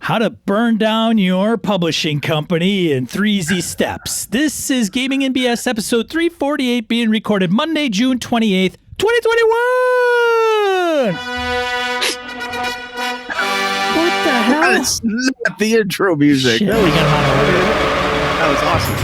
How to burn down your publishing company in 3 easy steps. This is Gaming and BS episode 348 being recorded Monday, June 28th, 2021. What the hell? That's not the intro music. Shit, we got him out of order. That was awesome.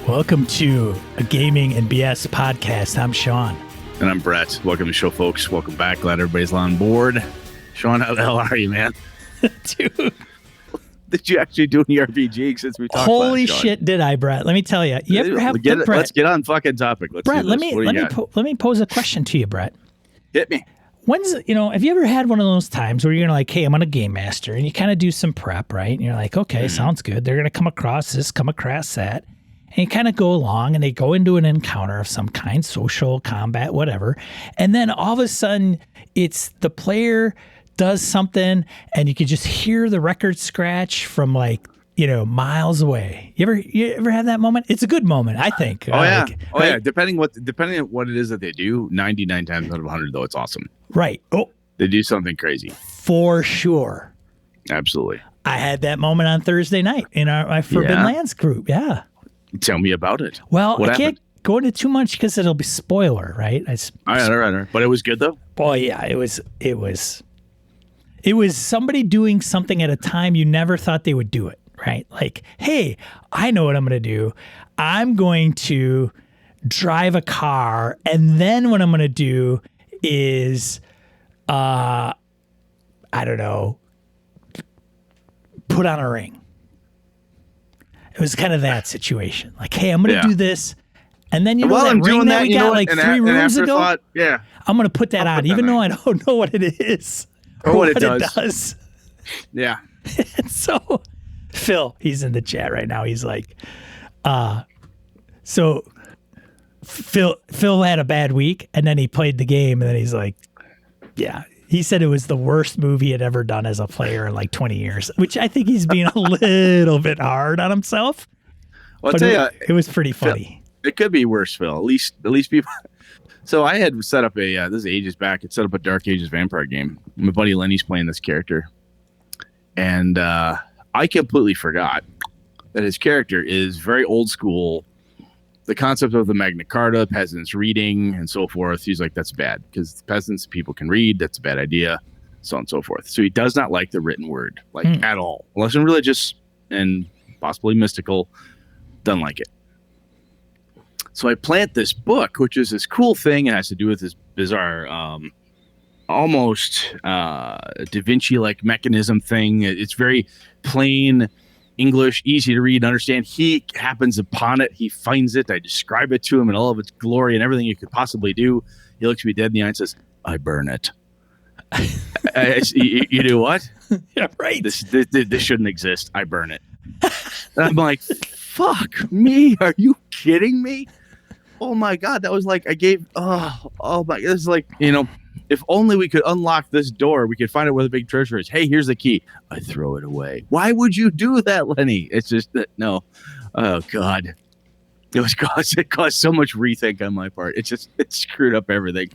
Welcome to a Gaming and BS podcast. I'm Sean. And I'm Brett. Welcome to the show, folks. Welcome back. Glad everybody's on board. Sean, how the hell are you, man? Dude. Did you actually do any RPG since we talked Holy about it, shit, did I, Brett? Let me tell you. You ever have Brett, Brett, let's get on fucking topic. Brett, let me pose a question to you, Brett. Hit me. Have you ever had one of those times where you're gonna like, hey, I'm on a game master, and you kind of do some prep, right? And you're like, okay, sounds good. They're gonna come across this, come across that. And you kind of go along and they go into an encounter of some kind, social, combat, whatever. And then all of a sudden it's the player does something and you could just hear the record scratch from miles away. You ever have that moment? It's a good moment, I think. Yeah. Depending on what it is that they do, 99 times out of 100 though, it's awesome. Right. Oh, they do something crazy. For sure. Absolutely. I had that moment on Thursday night in my Forbidden Lands group. Yeah. Tell me about it. Well, I can't go into too much because it'll be spoiler, right? All right. But it was good though. Boy, yeah, it was somebody doing something at a time you never thought they would do it, right? Like, hey, I know what I'm going to do. I'm going to drive a car, and then what I'm going to do is, I don't know, put on a ring. It was kind of that situation. Like, hey, I'm going to do this. And then that ring that we got like 3 rooms ago? I'm going to put that on, even though I don't know what it is or what it does. Yeah. And so Phil, he's in the chat right now. He's like, so Phil had a bad week, and then he played the game, and then he's like, yeah. He said it was the worst movie he had ever done as a player in like 20 years, which I think he's being a little bit hard on himself. Well, I'll tell you, it was pretty funny. It could be worse, Phil. At least people. So I had set up this is ages back. It set up a Dark Ages vampire game. My buddy Lenny's playing this character, and I completely forgot that his character is very old school. The concept of the Magna Carta, peasants reading, and so forth. He's like, that's bad because peasants, people can read. That's a bad idea, so on and so forth. So he does not like the written word, at all. Unless in religious and possibly mystical, doesn't like it. So I plant this book, which is this cool thing. It has to do with this bizarre, almost Da Vinci-like mechanism thing. It's very plain English, easy to read and understand. He happens upon it. He finds it. I describe it to him in all of its glory and everything you could possibly do. He looks me dead in the eye and says, I burn it. You do what? Yeah, right. This shouldn't exist. I burn it. And I'm like, fuck me. Are you kidding me? Oh my God. That was like, oh my, this is like, if only we could unlock this door, we could find out where the big treasure is. Hey, here's the key. I throw it away. Why would you do that, Lenny? It's just that, no. Oh, God. It caused so much rethink on my part. It screwed up everything.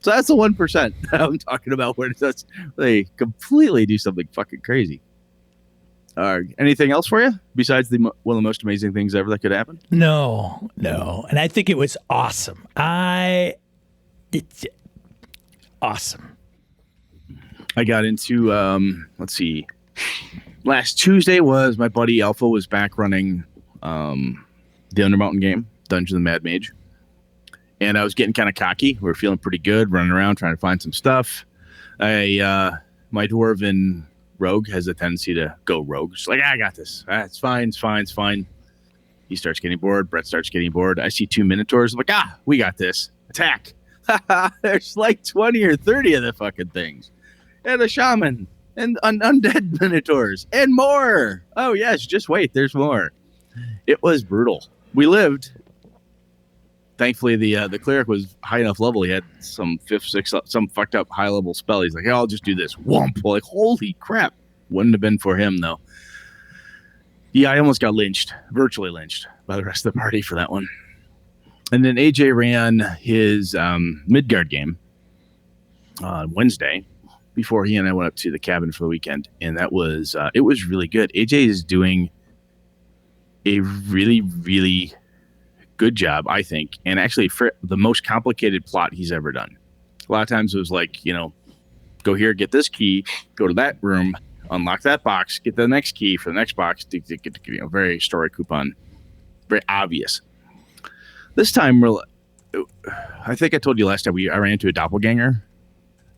So that's the 1% that I'm talking about where they completely do something fucking crazy. Anything else for you besides one of the most amazing things ever that could happen? No. And I think it was awesome. It's awesome. I got into, let's see. Last Tuesday was my buddy Alpha was back running the Undermountain game, Dungeon of the Mad Mage. And I was getting kind of cocky. We were feeling pretty good, running around, trying to find some stuff. My Dwarven rogue has a tendency to go rogue. She's like, I got this. It's fine. He starts getting bored. Brett starts getting bored. I see 2 Minotaurs. I'm like, we got this. Attack. There's like 20 or 30 of the fucking things. And a shaman. And undead Minotaurs. And more. Oh, yes. Just wait. There's more. It was brutal. We lived. Thankfully, the cleric was high enough level. He had some 5th, 6th, some fucked up high level spell. He's like, I'll just do this. Whomp. Like, holy crap. Wouldn't have been for him, though. Yeah, I almost got lynched, virtually lynched by the rest of the party for that one. And then AJ ran his Midgard game on Wednesday before he and I went up to the cabin for the weekend. And that was, it was really good. AJ is doing a really, really good job, I think. And actually for the most complicated plot he's ever done. A lot of times it was like, you know, go here, get this key, go to that room, unlock that box, get the next key for the next box, you know, very story coupon, very obvious. This time, I think I told you last time I ran into a doppelganger,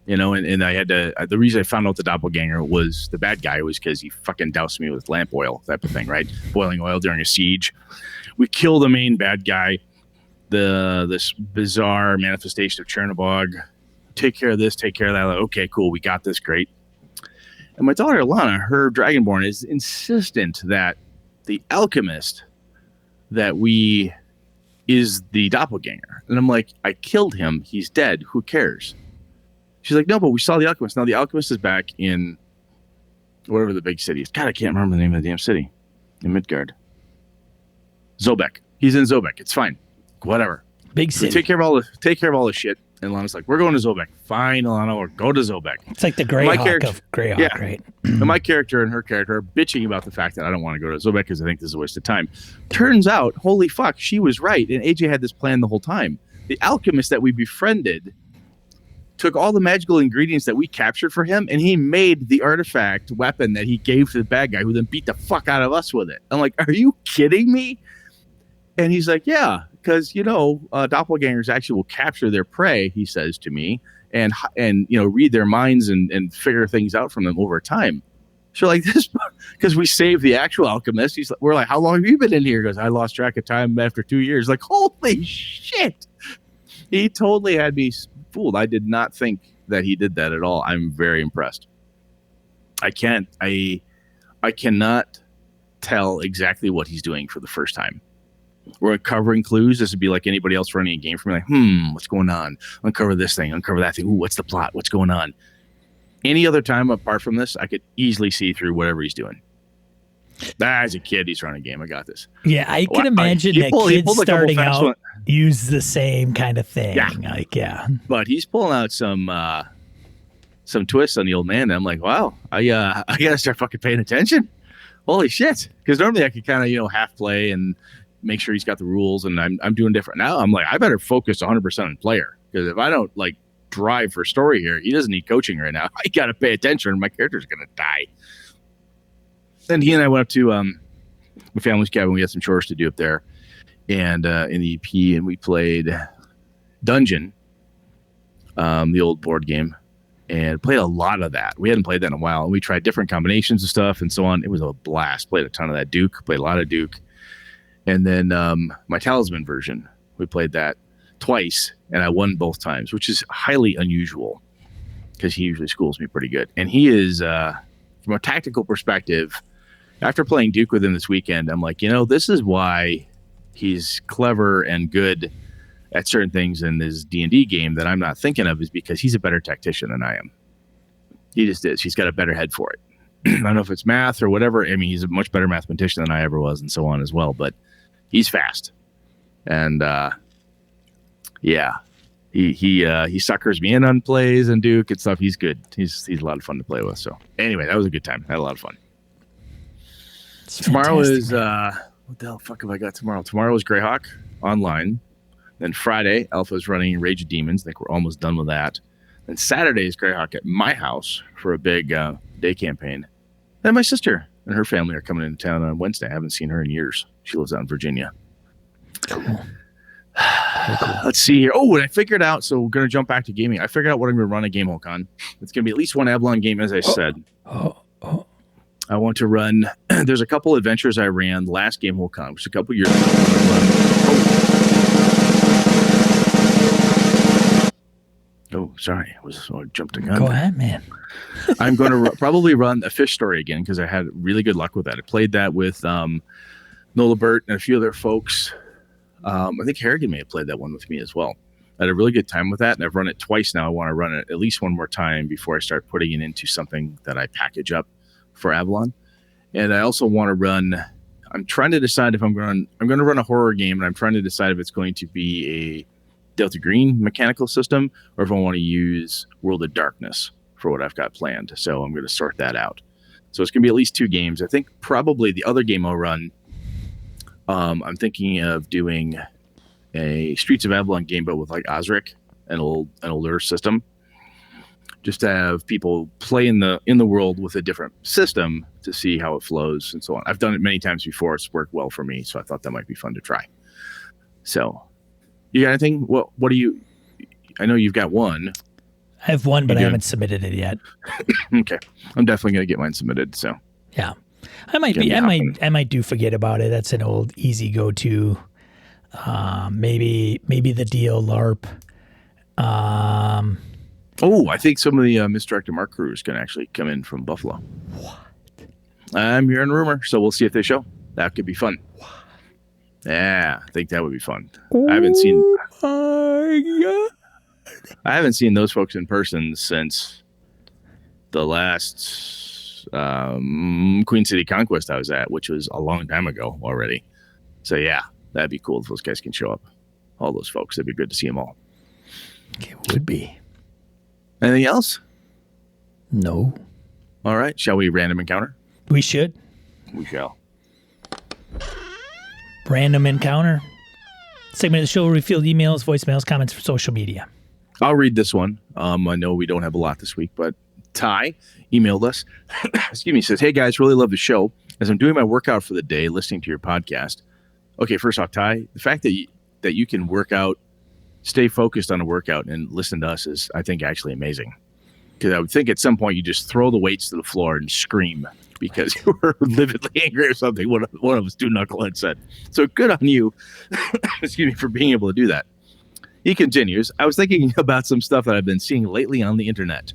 you know, and I had to, the reason I found out the doppelganger was the bad guy was because he fucking doused me with lamp oil, type of thing, right? Boiling oil during a siege. We kill the main bad guy, this bizarre manifestation of Chernobog. Take care of this, take care of that. Like, okay, cool, we got this, great. And my daughter, Lana, her Dragonborn, is insistent that the alchemist that we is the doppelganger. And I'm like, I killed him. He's dead. Who cares? She's like, no, but we saw the alchemist. Now the alchemist is back in whatever the big city is. God, I can't remember the name of the damn city in Midgard. Zobek. He's in Zobek. It's fine. Whatever. Big city. Take care of all the shit. And Lana's like, we're going to Zobek. Fine, Lana, or go to Zobek. It's like the Greyhawk of Greyhawk, yeah. Right? And my character and her character are bitching about the fact that I don't want to go to Zobek because I think this is a waste of time. Turns out, holy fuck, she was right. And AJ had this plan the whole time. The alchemist that we befriended took all the magical ingredients that we captured for him, and he made the artifact weapon that he gave to the bad guy, who then beat the fuck out of us with it. I'm like, are you kidding me? And he's like, yeah, because, you know, doppelgangers actually will capture their prey, he says to me, and you know, read their minds and figure things out from them over time. So like this, because we saved the actual alchemist. We're like, how long have you been in here? He goes, I lost track of time after 2 years. Like, holy shit. He totally had me fooled. I did not think that he did that at all. I'm very impressed. I cannot tell exactly what he's doing for the first time. We're uncovering clues. This would be like anybody else running a game for me. Like, what's going on? Uncover this thing. Uncover that thing. Ooh, what's the plot? What's going on? Any other time apart from this, I could easily see through whatever he's doing. As a kid, he's running a game. I got this. Yeah, I can imagine that kids starting out use the same kind of thing. Yeah. Like, yeah. But he's pulling out some twists on the old man. And I'm like, wow, I gotta start fucking paying attention. Holy shit! Because normally I could kind of, you know, half play and make sure he's got the rules, and I'm doing different now. I'm like, I better focus 100% on player, because if I don't like drive for story here, he doesn't need coaching right now. I got to pay attention, or my character's gonna die. Then he and I went up to my family's cabin. We had some chores to do up there, and in the EP, and we played Dungeon, the old board game, and played a lot of that. We hadn't played that in a while, and we tried different combinations of stuff and so on. It was a blast. Played a ton of that Duke. Played a lot of Duke. And then my Talisman version, we played that twice, and I won both times, which is highly unusual because he usually schools me pretty good. And he is, from a tactical perspective, after playing Duke with him this weekend, I'm like, you know, this is why he's clever and good at certain things in this D&D game that I'm not thinking of, is because he's a better tactician than I am. He just is. He's got a better head for it. I don't know if it's math or whatever. I mean, he's a much better mathematician than I ever was, and so on as well. But he's fast, and yeah, he suckers me in on plays and Duke and stuff. He's good. He's a lot of fun to play with. So anyway, that was a good time. I had a lot of fun. Tomorrow is what the hell fuck have I got tomorrow? Tomorrow is Greyhawk online. Then Friday, Alpha's running Rage of Demons. I think we're almost done with that. Then Saturday is Greyhawk at my house for a big day campaign. And my sister and her family are coming into town on Wednesday. I haven't seen her in years. She lives out in Virginia. Cool. Let's see here. Oh, and I figured out, so we're going to jump back to gaming. I figured out what I'm going to run at GameHoleCon. It's going to be at least one Avalon game, as I said. I want to run, there's a couple adventures I ran last GameHoleCon, which was a couple years ago. Oh, sorry. I jumped a gun. Go ahead, man. I'm going to probably run a fish story again, because I had really good luck with that. I played that with Nola Burt and a few other folks. I think Harrigan may have played that one with me as well. I had a really good time with that, and I've run it twice now. I want to run it at least one more time before I start putting it into something that I package up for Avalon. And I also want to run I'm trying to decide if I'm going to run a horror game, and I'm trying to decide if it's going to be a Delta Green mechanical system or if I want to use World of Darkness for what I've got planned. So I'm going to sort that out. So it's going to be at least 2 games. I think probably the other game I'll run, I'm thinking of doing a Streets of Avalon game, but with like Osric, an older system, just to have people play in the world with a different system to see how it flows and so on. I've done it many times before. It's worked well for me, so I thought that might be fun to try. So, you got anything? What do you? I know you've got one. I have one, but I haven't submitted it yet. Okay, I'm definitely gonna get mine submitted. So yeah, I might do forget about it. That's an old easy go to. Maybe the deal LARP. I think some of the misdirected mark crews can actually come in from Buffalo. What? I'm hearing a rumor, so we'll see if they show. That could be fun. What? Yeah, I think that would be fun. I haven't seen. My God. I haven't seen those folks in person since the last Queen City Conquest I was at, which was a long time ago already. So yeah, that'd be cool if those guys can show up. All those folks, it'd be good to see them all. It would be. Anything else? No. All right. Shall we random encounter? We should. We shall. Random encounter. Segment of the show where we field emails, voicemails, comments for social media. I'll read this one. I know we don't have a lot this week, but Ty emailed us. Excuse me. Says, "Hey guys, really love the show. As I'm doing my workout for the day, listening to your podcast." Okay, first off, Ty, the fact that you can work out, stay focused on a workout and listen to us is, I think, actually amazing. Because I would think at some point you just throw the weights to the floor and scream because you were lividly angry or something. One of us two knuckleheads said. So good on you, excuse me, for being able to do that. He continues, "I was thinking about some stuff that I've been seeing lately on the internet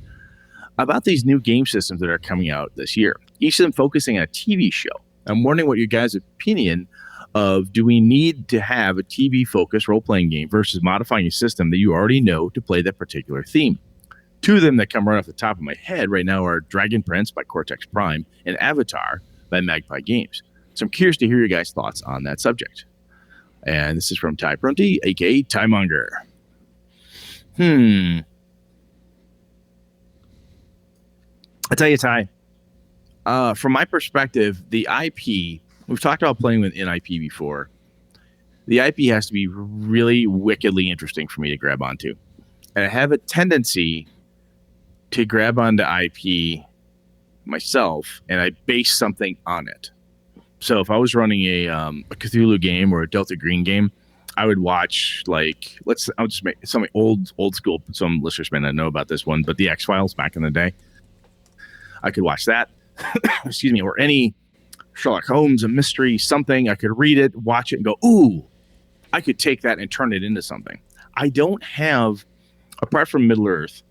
about these new game systems that are coming out this year. Each of them focusing on a TV show. I'm wondering what your guys' opinion of, do we need to have a TV-focused role-playing game versus modifying a system that you already know to play that particular theme? 2 of them that come right off the top of my head right now are Dragon Prince by Cortex Prime and Avatar by Magpie Games. So I'm curious to hear your guys' thoughts on that subject." And this is from Ty Prunty, a.k.a. Tymonger. I tell you, Ty, from my perspective, the IP, we've talked about playing with in IP before. The IP has to be really wickedly interesting for me to grab onto. And I have a tendency to grab onto IP myself, and I base something on it. So if I was running a Cthulhu game or a Delta Green game, I would watch, like, I'll just make something old school. Some listeners may not know about this one, but the X-Files back in the day. I could watch that. Excuse me, or any Sherlock Holmes, a mystery, something. I could read it, watch it, and go, ooh, I could take that and turn it into something. I don't have, apart from Middle Earth,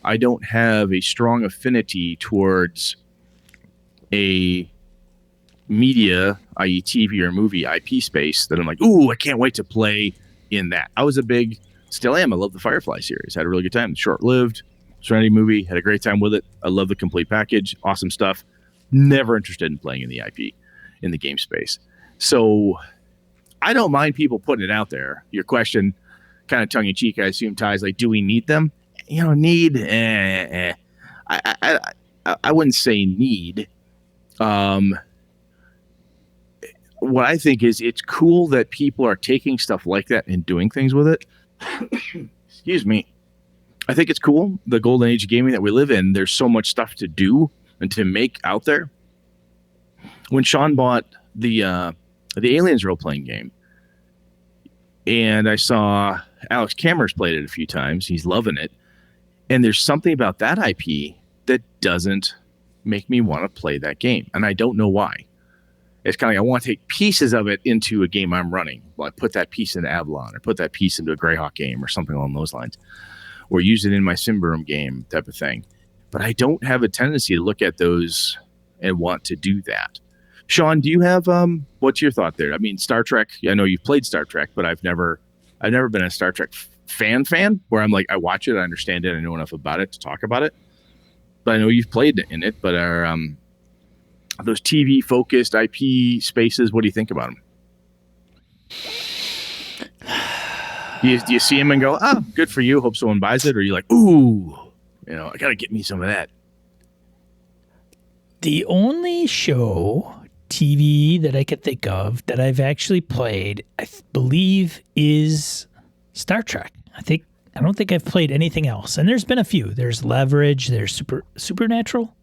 I don't have a strong affinity towards a media, i.e. TV or movie IP space that I'm like, ooh, I can't wait to play in that. I was still am. I love the Firefly series. Had a really good time. Short-lived, Serenity movie. Had a great time with it. I love the complete package. Awesome stuff. Never interested in playing in the IP, in the game space. So I don't mind people putting it out there. Your question, kind of tongue-in-cheek, I assume, Ty's like, do we need them? Need? I wouldn't say need. What I think is it's cool that people are taking stuff like that and doing things with it. Excuse me. I think it's cool. The golden age of gaming that we live in, there's so much stuff to do and to make out there. When Sean bought the Aliens role-playing game, and I saw Alex Cameron's played it a few times. He's loving it. And there's something about that IP that doesn't make me want to play that game. And I don't know why. It's kind of like I want to take pieces of it into a game I'm running. Well, I put that piece into Avalon or put that piece into a Greyhawk game or something along those lines. Or use it in my Symbaroum game type of thing. But I don't have a tendency to look at those and want to do that. Sean, do you have, what's your thought there? I mean, Star Trek, I know you've played Star Trek, but I've never been a Star Trek fan where I'm like, I watch it, I understand it, I know enough about it to talk about it. But I know you've played in it, but those TV focused IP spaces, what do you think about them? Do you see them and go, oh, good for you, hope someone buys it? Or you're like, ooh, I got to get me some of that. The only show, TV, that I could think of that I've actually played, I believe, is Star Trek. I don't think I've played anything else. And there's been a few. There's Leverage. There's Supernatural.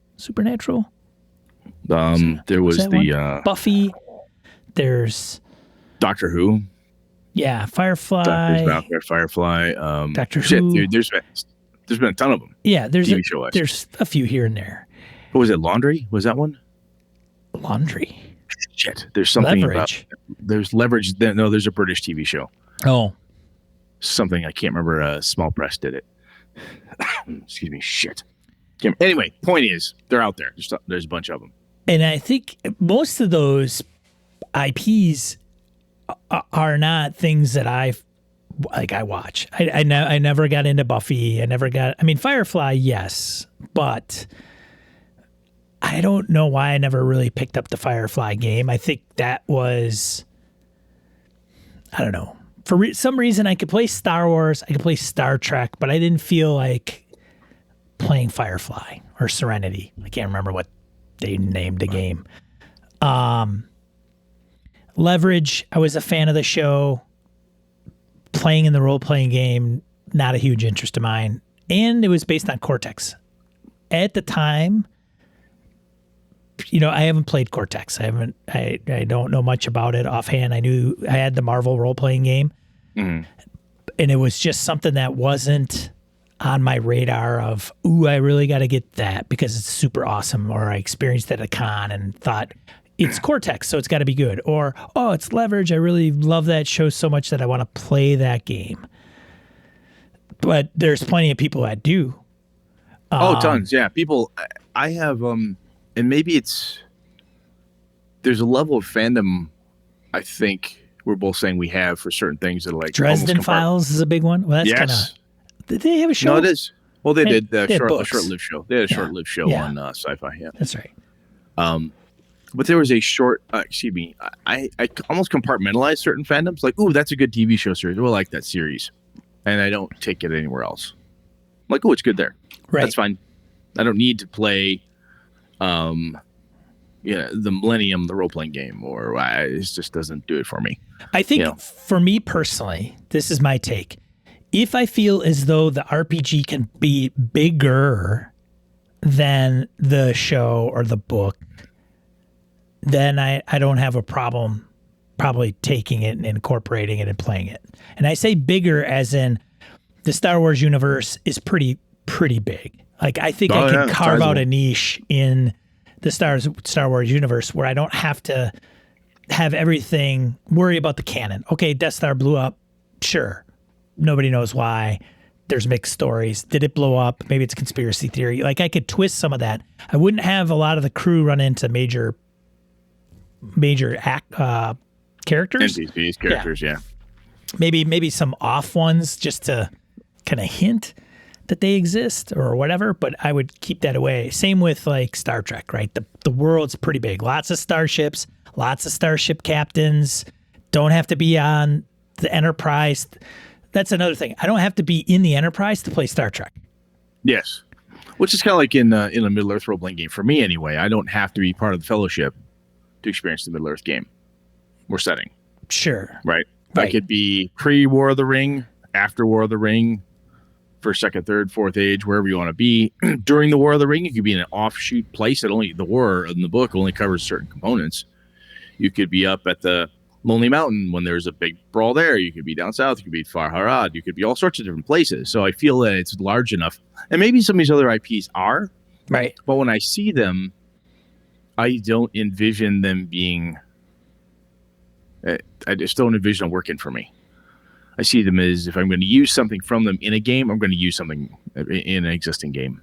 There was the Buffy. There's Doctor Who. Yeah, Firefly. Firefly. Doctor Who. Dude, there's been a ton of them. Yeah, there's TV a few here and there. What was it? Laundry? Was that one? Laundry. Shit. There's something Leverage. There's Leverage. No, there's a British TV show. Oh. Something I can't remember. Small Press did it. Excuse me. Shit. Anyway, point is, they're out there. There's a bunch of them. And I think most of those IPs are not things that I watch. I never got into Buffy. Firefly, yes, but I don't know why I never really picked up the Firefly game. I think that was, I don't know. For some reason, I could play Star Wars, I could play Star Trek, but I didn't feel like playing Firefly or Serenity. I can't remember what they named the game. Leverage, I was a fan of the show. Playing in the role-playing game, not a huge interest of mine. And it was based on Cortex. At the time, I haven't played Cortex. I don't know much about it offhand. I knew I had the Marvel role-playing game. Mm-hmm. And it was just something that wasn't on my radar of, ooh, I really got to get that because it's super awesome. Or I experienced it at a con and thought, it's Cortex, so it's got to be good. Or, oh, it's Leverage. I really love that show so much that I want to play that game. But there's plenty of people that do. Tons. Yeah. People, I have, and maybe there's a level of fandom I think we're both saying we have for certain things that are like Dresden Files is a a big one. Well, that's kind of. Did they have a show? No, it is. Well, they did. They had short-lived show. They had a short-lived show on Sci-Fi. Yeah, that's right. But there was a short. Excuse me. I almost compartmentalize certain fandoms. Like, ooh, that's a good TV show series. Well, I like that series, and I don't take it anywhere else. I'm like, oh, it's good there. Right. That's fine. I don't need to play. The Millennium, the role-playing game, or it just doesn't do it for me. I think for me personally, this is my take. If I feel as though the RPG can be bigger than the show or the book, then I don't have a problem probably taking it and incorporating it and playing it. And I say bigger as in the Star Wars universe is pretty big. Like I think I can carve out a niche in the Star Wars universe where I don't have to have everything worry about the canon. Okay, Death Star blew up. Sure. Nobody knows why. There's mixed stories. Did it blow up? Maybe it's a conspiracy theory. Like I could twist some of that. I wouldn't have a lot of the crew run into major characters. NPCs, characters, yeah. Maybe some off ones just to kind of hint that they exist or whatever, but I would keep that away. Same with like Star Trek, right? The world's pretty big. Lots of starships, lots of starship captains. Don't have to be on the Enterprise. That's another thing. I don't have to be in the Enterprise to play Star Trek. Yes. Which is kind of like in a Middle-earth role-playing game. For me, anyway, I don't have to be part of the Fellowship to experience the Middle-earth game or setting. Sure. Right? I could be pre-War of the Ring, after War of the Ring, first, second, third, fourth age, wherever you want to be. During the War of the Ring, you could be in an offshoot place that only the war in the book only covers certain components. You could be up at the Lonely Mountain when there's a big brawl there. You could be down south. You could be Far Harad. You could be all sorts of different places. So I feel that it's large enough. And maybe some of these other IPs are. Right. But when I see them, I don't envision them being... I just don't envision them working for me. I see them as if I'm going to use something from them in a game, I'm going to use something in an existing game.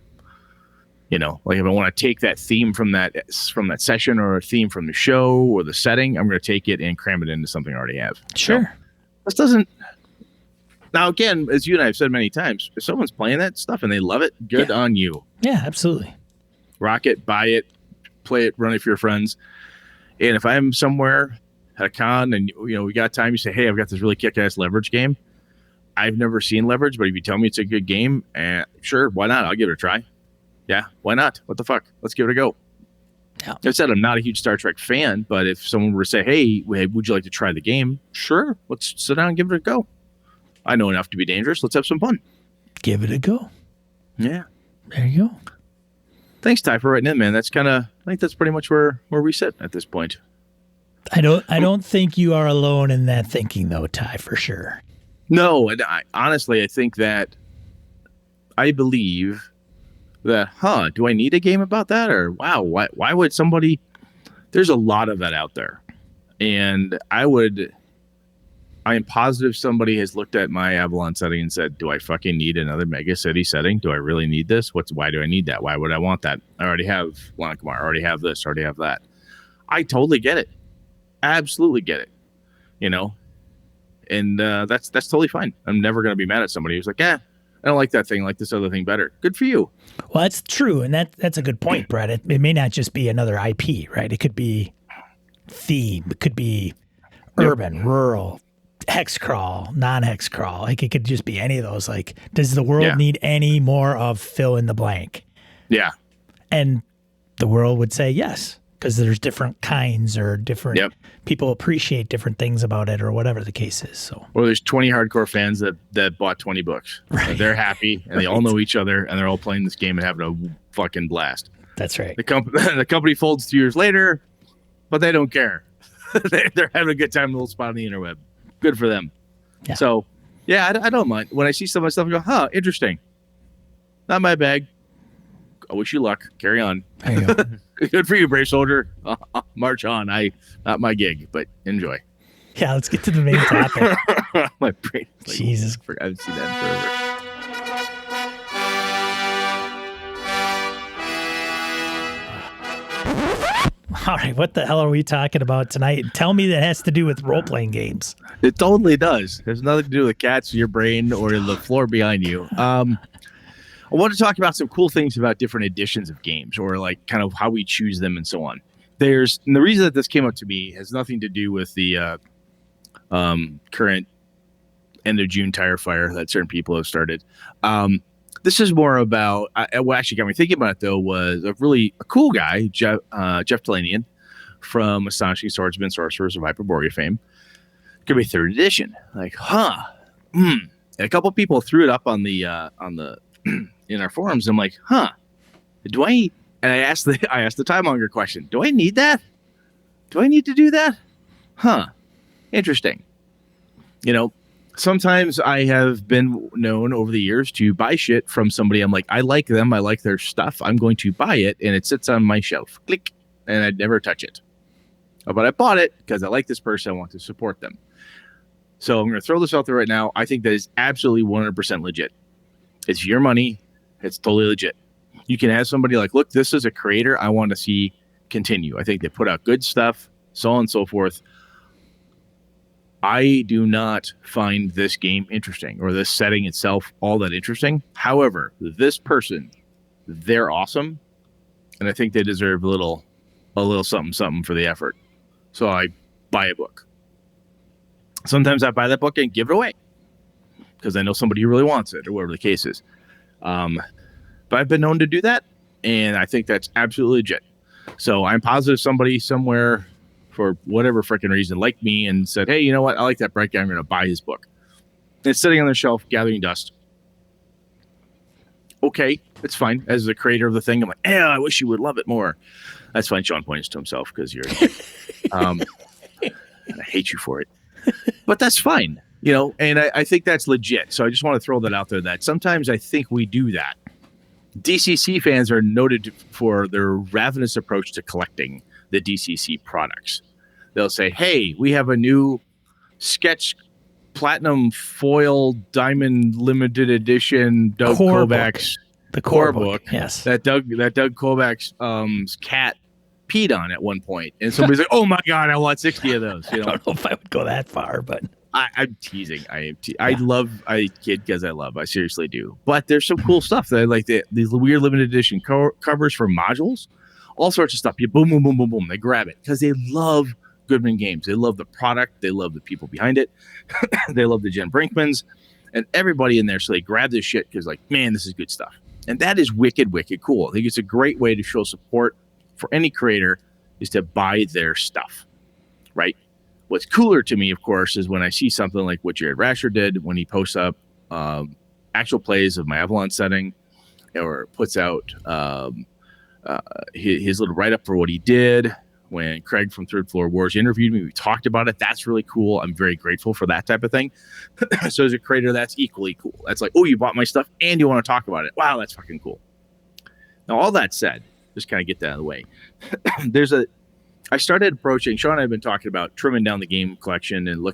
Like if I want to take that theme from that session or a theme from the show or the setting, I'm going to take it and cram it into something I already have. Sure. So, this doesn't. Now, again, as you and I have said many times, if someone's playing that stuff and they love it, good on you. Yeah, absolutely. Rock it, buy it, play it, run it for your friends. And if I'm somewhere at a con and we got time, you say, hey, I've got this really kick-ass Leverage game. I've never seen Leverage, but if you tell me it's a good game, sure, why not? I'll give it a try. Yeah, why not? What the fuck? Let's give it a go. Yeah. I said I'm not a huge Star Trek fan, but if someone were to say, hey, would you like to try the game? Sure, let's sit down and give it a go. I know enough to be dangerous. Let's have some fun. Give it a go. Yeah. There you go. Thanks, Ty, for writing in, man. I think that's pretty much where we sit at this point. I don't think you are alone in that thinking, though, Ty, for sure. No, and honestly, I think that I believe that, do I need a game about that? Or, wow, why would somebody... There's a lot of that out there. And I am positive somebody has looked at my Avalon setting and said, do I fucking need another mega city setting? Do I really need this? Why do I need that? Why would I want that? I already have Lankamar, I already have this, I already have that. I totally get it. Absolutely get it. And that's totally fine. I'm never going to be mad at somebody who's like, I don't like that thing. I like this other thing better. Good for you. Well, that's true. And that's a good point, Brett. It may not just be another IP, right? It could be theme. It could be urban, rural, hex crawl, non-hex crawl. Like it could just be any of those. Like, does the world need any more of fill in the blank? Yeah. And the world would say yes, because there's different kinds or different people appreciate different things about it or whatever the case is. So, or there's 20 hardcore fans that bought 20 books. Right. They're happy and they all know each other and they're all playing this game and having a fucking blast. That's right. The company folds 2 years later, but they don't care. They're having a good time in a little spot on the interweb. Good for them. Yeah. So, I don't mind. When I see some of my stuff, I go, interesting. Not my bag. I wish you luck. Carry on. There you go. Good for you, brave soldier. March on. Not my gig, but enjoy. Yeah, let's get to the main topic. My brain. Jesus. I haven't seen that forever. All right, what the hell are we talking about tonight? Tell me that has to do with role-playing games. It totally does. There's nothing to do with cats, your brain, or the floor behind you. I want to talk about some cool things about different editions of games, or like kind of how we choose them and so on. And the reason that this came up to me has nothing to do with the current end of June tire fire that certain people have started. This is more about what actually got me thinking about it, though, was a cool guy, Jeff Talanian from Astonishing Swordsmen, Sorcerers of Hyperborea fame. Could be 3rd edition. Like, And a couple people threw it up on the in our forums. I'm like, do I? And I asked the Time Monger question. Do I need that? Do I need to do that? Interesting. Sometimes I have been known over the years to buy shit from somebody. I'm like, I like them. I like their stuff. I'm going to buy it. And it sits on my shelf. Click. And I'd never touch it. But I bought it because I like this person. I want to support them. So I'm going to throw this out there right now. I think that is absolutely 100% legit. It's your money. It's totally legit. You can have somebody like, look, this is a creator I want to see continue. I think they put out good stuff, so on and so forth. I do not find this game interesting or this setting itself all that interesting. However, this person, they're awesome. And I think they deserve a little something for the effort. So I buy a book. Sometimes I buy that book and give it away because I know somebody who really wants it or whatever the case is. But I've been known to do that, and I think that's absolutely legit. So I'm positive somebody somewhere for whatever freaking reason liked me and said, hey, you know what? I like that bright guy. I'm going to buy his book. It's sitting on the shelf gathering dust. Okay, it's fine. As the creator of the thing, I'm like, I wish you would love it more. That's fine. Sean points to himself because you're and I hate you for it. But that's fine. And I think that's legit. So I just want to throw that out there that sometimes I think we do that. DCC fans are noted for their ravenous approach to collecting the DCC products. They'll say, hey, we have a new Sketch Platinum Foil Diamond Limited Edition Doug Kovacs. The core book. Yes. That Doug Kovacs cat peed on at one point. And somebody's like, oh my God, I want 60 of those. I don't know if I would go that far, but I'm teasing. I kid because I love. I seriously do. But there's some cool stuff that I like. These weird limited edition covers for modules all sorts of stuff. You boom, boom, boom, boom, boom. They grab it because they love Goodman Games. They love the product. They love the people behind it. They love the Jen Brinkmans and everybody in there. So they grab this shit because like, man, this is good stuff. And that is wicked, wicked cool. I think it's a great way to show support for any creator is to buy their stuff, right? What's cooler to me, of course, is when I see something like what Jared Rasher did when he posts up actual plays of my Avalon setting or puts out his little write-up for what he did. When Craig from Third Floor Wars interviewed me, we talked about it. That's really cool. I'm very grateful for that type of thing. So as a creator, that's equally cool. That's like, oh, you bought my stuff and you want to talk about it. Wow, that's fucking cool. Now, all that said, just kind of get that out of the way. I started approaching, Sean and I have been talking about trimming down the game collection and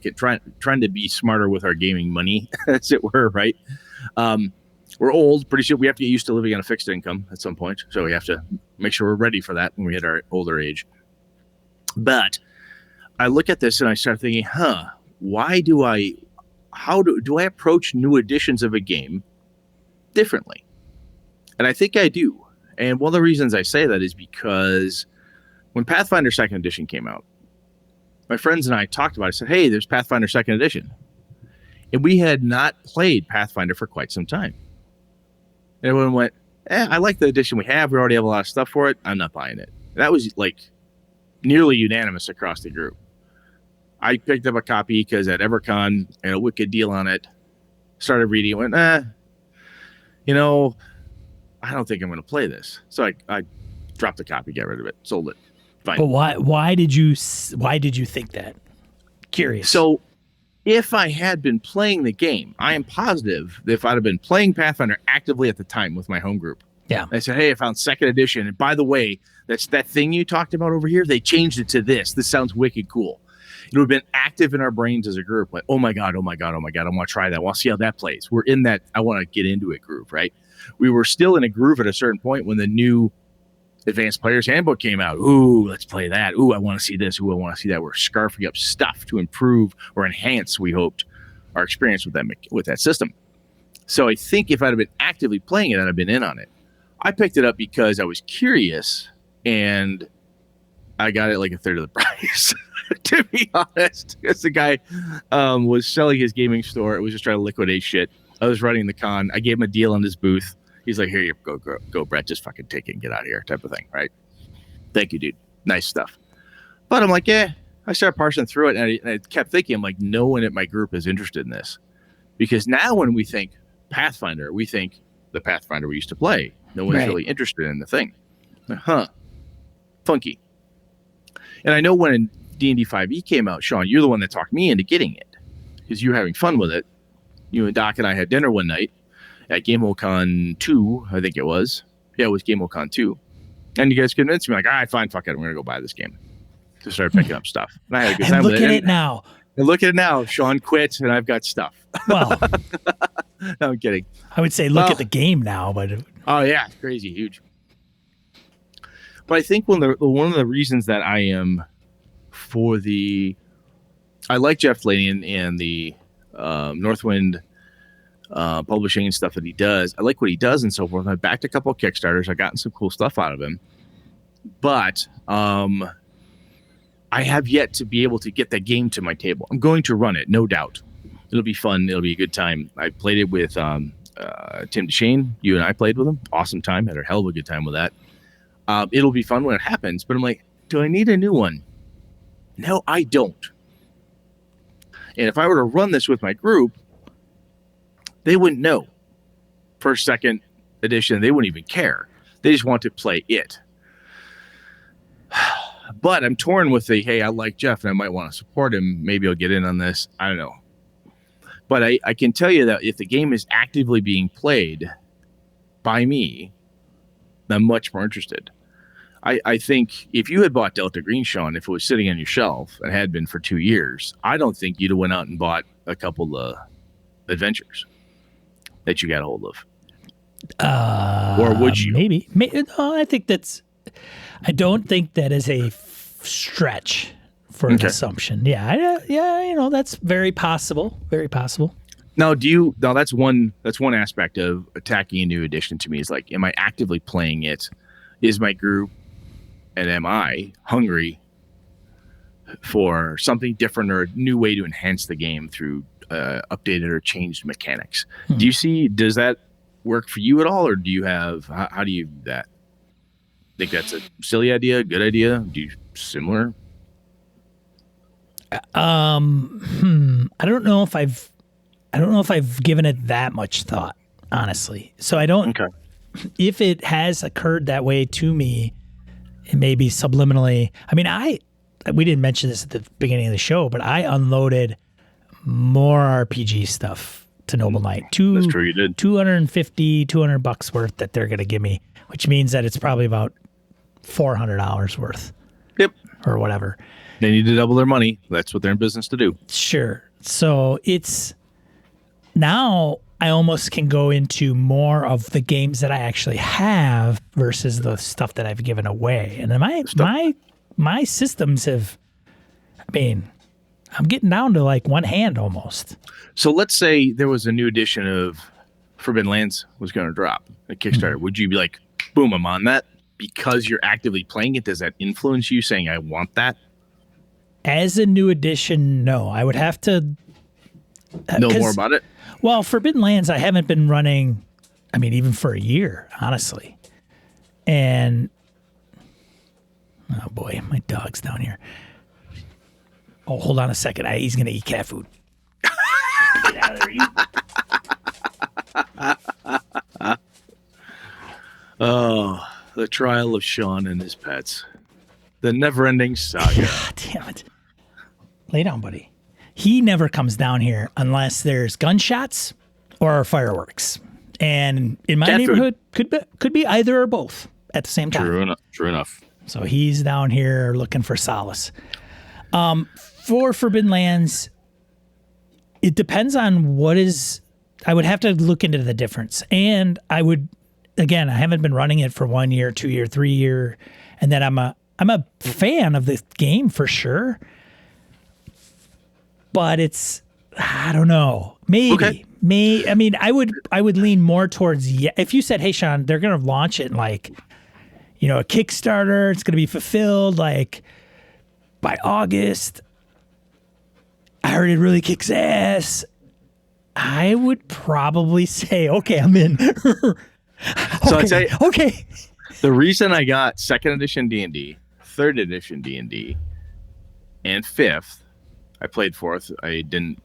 trying to be smarter with our gaming money, as it were, right? We're old. Pretty soon we have to get used to living on a fixed income at some point. So we have to make sure we're ready for that when we hit our older age. But I look at this and I start thinking, why do I approach new editions of a game differently? And I think I do. And one of the reasons I say that is because when Pathfinder 2nd Edition came out, my friends and I talked about it. I said, hey, there's Pathfinder 2nd Edition. And we had not played Pathfinder for quite some time. And everyone went, I like the edition we have. We already have a lot of stuff for it. I'm not buying it. That was like nearly unanimous across the group. I picked up a copy because at EverCon and a wicked deal on it. Started reading it, went, I don't think I'm going to play this. So I dropped the copy, got rid of it, sold it. Fine. But why did you think that? Curious. So if I had been playing the game, I am positive that if I'd have been playing Pathfinder actively at the time with my home group. Yeah. I said, hey, I found 2nd edition. And by the way, that's that thing you talked about over here. They changed it to this. This sounds wicked cool. It would have been active in our brains as a group. Like, oh my God. I want to try that. I want to see how that plays. We're in that I want to get into it groove, right? We were still in a groove at a certain point when the new Advanced Player's Handbook came out. Ooh, let's play that. Ooh, I want to see this. Ooh, I want to see that. We're scarfing up stuff to improve or enhance, we hoped, our experience with that system. So I think if I'd have been actively playing it, I'd have been in on it. I picked it up because I was curious, and I got it like a third of the price, to be honest. Because the guy was selling his gaming store. It was just trying to liquidate shit. I was running the con. I gave him a deal on his booth. He's like, here you go, Brett, just fucking take it and get out of here type of thing, right? Thank you, dude. Nice stuff. But I'm like, I started parsing through it, and I kept thinking, I'm like, no one at my group is interested in this. Because now when we think Pathfinder, we think the Pathfinder we used to play. No one's really interested in the thing. Funky. And I know when D&D 5e came out, Sean, you're the one that talked me into getting it. Because you were having fun with it. You and Doc and I had dinner one night at GameOCon 2, I think it was. Yeah, it was GameOCon 2. And you guys convinced me, like, all right, fine, fuck it, I'm going to go buy this game. So I started picking up stuff. And I had a good time with it. Look at it now. And look at it now. Sean quit, and I've got stuff. Well, no, I'm kidding. I would say look at the game now, but... Oh, yeah, crazy, huge. But I think one of the reasons that I am for I like Jeff Delaney and the Northwind publishing and stuff that he does. I like what he does and so forth. I backed a couple of Kickstarters. I've gotten some cool stuff out of him. But I have yet to be able to get that game to my table. I'm going to run it, no doubt. It'll be fun. It'll be a good time. I played it with Tim DeShane. You and I played with him. Awesome time. Had a hell of a good time with that. It'll be fun when it happens. But I'm like, do I need a new one? No, I don't. And if I were to run this with my group, they wouldn't know. First, 2nd edition, they wouldn't even care. They just want to play it. But I'm torn with hey, I like Jeff and I might want to support him. Maybe I'll get in on this. I don't know. But I can tell you that if the game is actively being played by me, I'm much more interested. I think if you had bought Delta Green, Sean, if it was sitting on your shelf and had been for 2 years, I don't think you'd have went out and bought a couple of adventures that you got a hold of. Or would you? Maybe. No, I don't think that is a stretch for an assumption. Yeah, that's very possible. Very possible. Now, that's one aspect of attacking a new edition to me is like, am I actively playing it? Is my group and am I hungry for something different or a new way to enhance the game through updated or changed mechanics? Does that work for you at all, or do you have, how do you do that? Think that's a silly idea, good idea? Do you similar? I don't know if I've given it that much thought, honestly. So I don't. Okay. If it has occurred that way to me, it may be subliminally. I mean, we didn't mention this at the beginning of the show, but I unloaded more RPG stuff to Noble Knight. That's true, you did. $250 worth that they're going to give me, which means that it's probably about $400 worth. Yep. Or whatever. They need to double their money. That's what they're in business to do. Sure. So it's now I almost can go into more of the games that I actually have versus the stuff that I've given away. And then my systems have, I mean, I'm getting down to like one hand almost. So let's say there was a new edition of Forbidden Lands was going to drop at Kickstarter. Mm-hmm. Would you be like, boom, I'm on that? Because you're actively playing it, does that influence you saying, I want that? As a new edition, no. I would have to know more about it. Well, Forbidden Lands, I haven't been running, I mean, even for a year, honestly. And, oh boy, my dog's down here. Oh, hold on a second. He's going to eat cat food. Get out of there, you. Oh, the trial of Sean and his pets. The never-ending saga. God damn it. Lay down, buddy. He never comes down here unless there's gunshots or fireworks. And in my neighborhood, could be either or both at the same time. True enough. So he's down here looking for solace. For Forbidden Lands, it depends on what is. I would have to look into the difference. And I would, again, I haven't been running it for 1 year, 2 year, 3 year. And then I'm a fan of the game for sure. But it's, I don't know, maybe, okay. I mean, I would lean more towards, if you said, hey, Sean, they're going to launch it in like, a Kickstarter, it's going to be fulfilled like by August. I heard it really kicks ass. I would probably say, okay, I'm in. So I'd say, okay. The reason I got 2nd edition D&D, 3rd edition D&D, and 5th, I played 4th.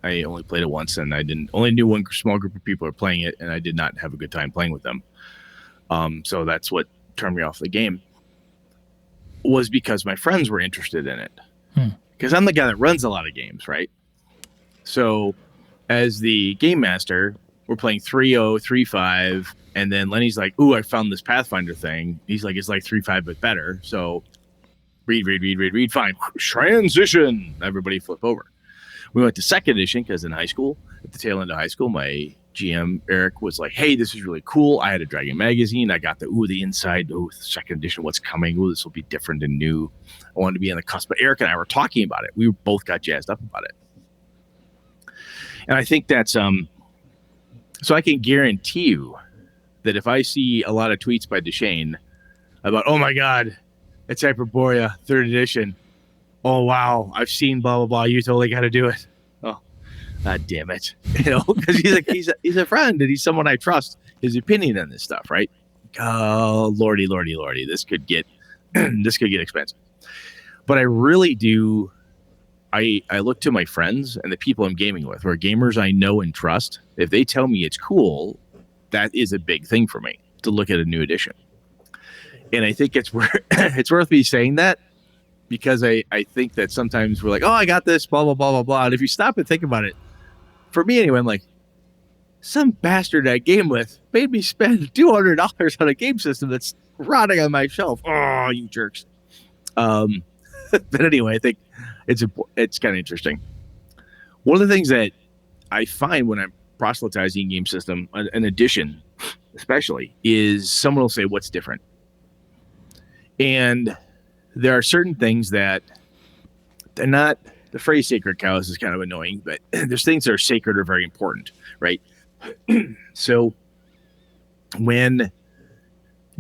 I only played it once, and only knew one small group of people were playing it, and I did not have a good time playing with them. So that's what turned me off the game, was because my friends were interested in it. Because I'm the guy that runs a lot of games, right? So as the game master, we're playing 3.0, 3.5, and then Lenny's like, ooh, I found this Pathfinder thing. He's like, it's like 3.5 but better. So read, fine. Transition. Everybody flip over. We went to 2nd edition because in high school, at the tail end of high school, my GM, Eric, was like, hey, this is really cool. I had a Dragon magazine. I got the inside. 2nd edition, what's coming. This will be different and new. I wanted to be on the cusp. But Eric and I were talking about it. We both got jazzed up about it. And I think that's, so I can guarantee you that if I see a lot of tweets by Deshane about, oh my God, it's Hyperborea 3rd edition. Oh, wow. I've seen blah, blah, blah. You totally got to do it. Oh, God damn it. Because he's a friend and he's someone I trust his opinion on this stuff, right? Oh, lordy. This could get expensive. But I really do. I look to my friends and the people I'm gaming with, who are gamers I know and trust. If they tell me it's cool, that is a big thing for me to look at a new edition. And I think it's worth me saying that, because I think that sometimes we're like, oh, I got this, blah, blah, blah, blah, blah. And if you stop and think about it, for me anyway, I'm like, some bastard I game with made me spend $200 on a game system that's rotting on my shelf. Oh, you jerks. But anyway, I think it's kind of interesting. One of the things that I find when I'm proselytizing a game system, an edition especially, is someone will say, what's different? And there are certain things that they're not, the phrase sacred cows is kind of annoying, but there's things that are sacred or very important, right? So when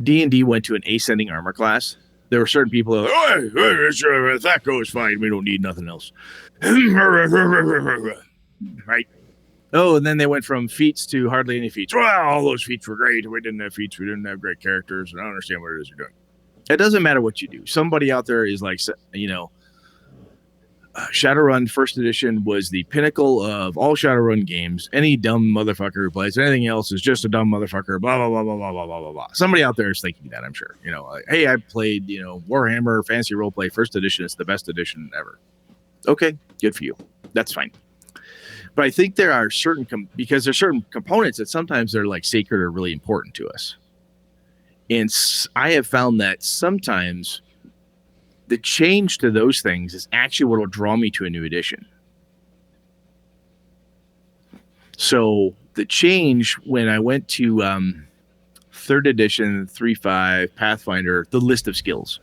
D&D went to an ascending armor class, there were certain people that were like, oh, that goes fine. We don't need nothing else. Right? Oh, and then they went from feats to hardly any feats. Well, all those feats were great. We didn't have feats. We didn't have great characters. And I don't understand what it is you're doing. It doesn't matter what you do. Somebody out there is like, Shadowrun First Edition was the pinnacle of all Shadowrun games. Any dumb motherfucker who plays anything else is just a dumb motherfucker. Blah blah blah blah blah blah blah blah blah. Somebody out there is thinking that, I'm sure. Like, hey, I played Warhammer Fantasy Roleplay First Edition. It's the best edition ever. Okay, good for you. That's fine. But I think there are because there's certain components that sometimes they're like sacred or really important to us. And I have found that sometimes the change to those things is actually what will draw me to a new edition. So the change when I went to third edition, 3.5, Pathfinder, the list of skills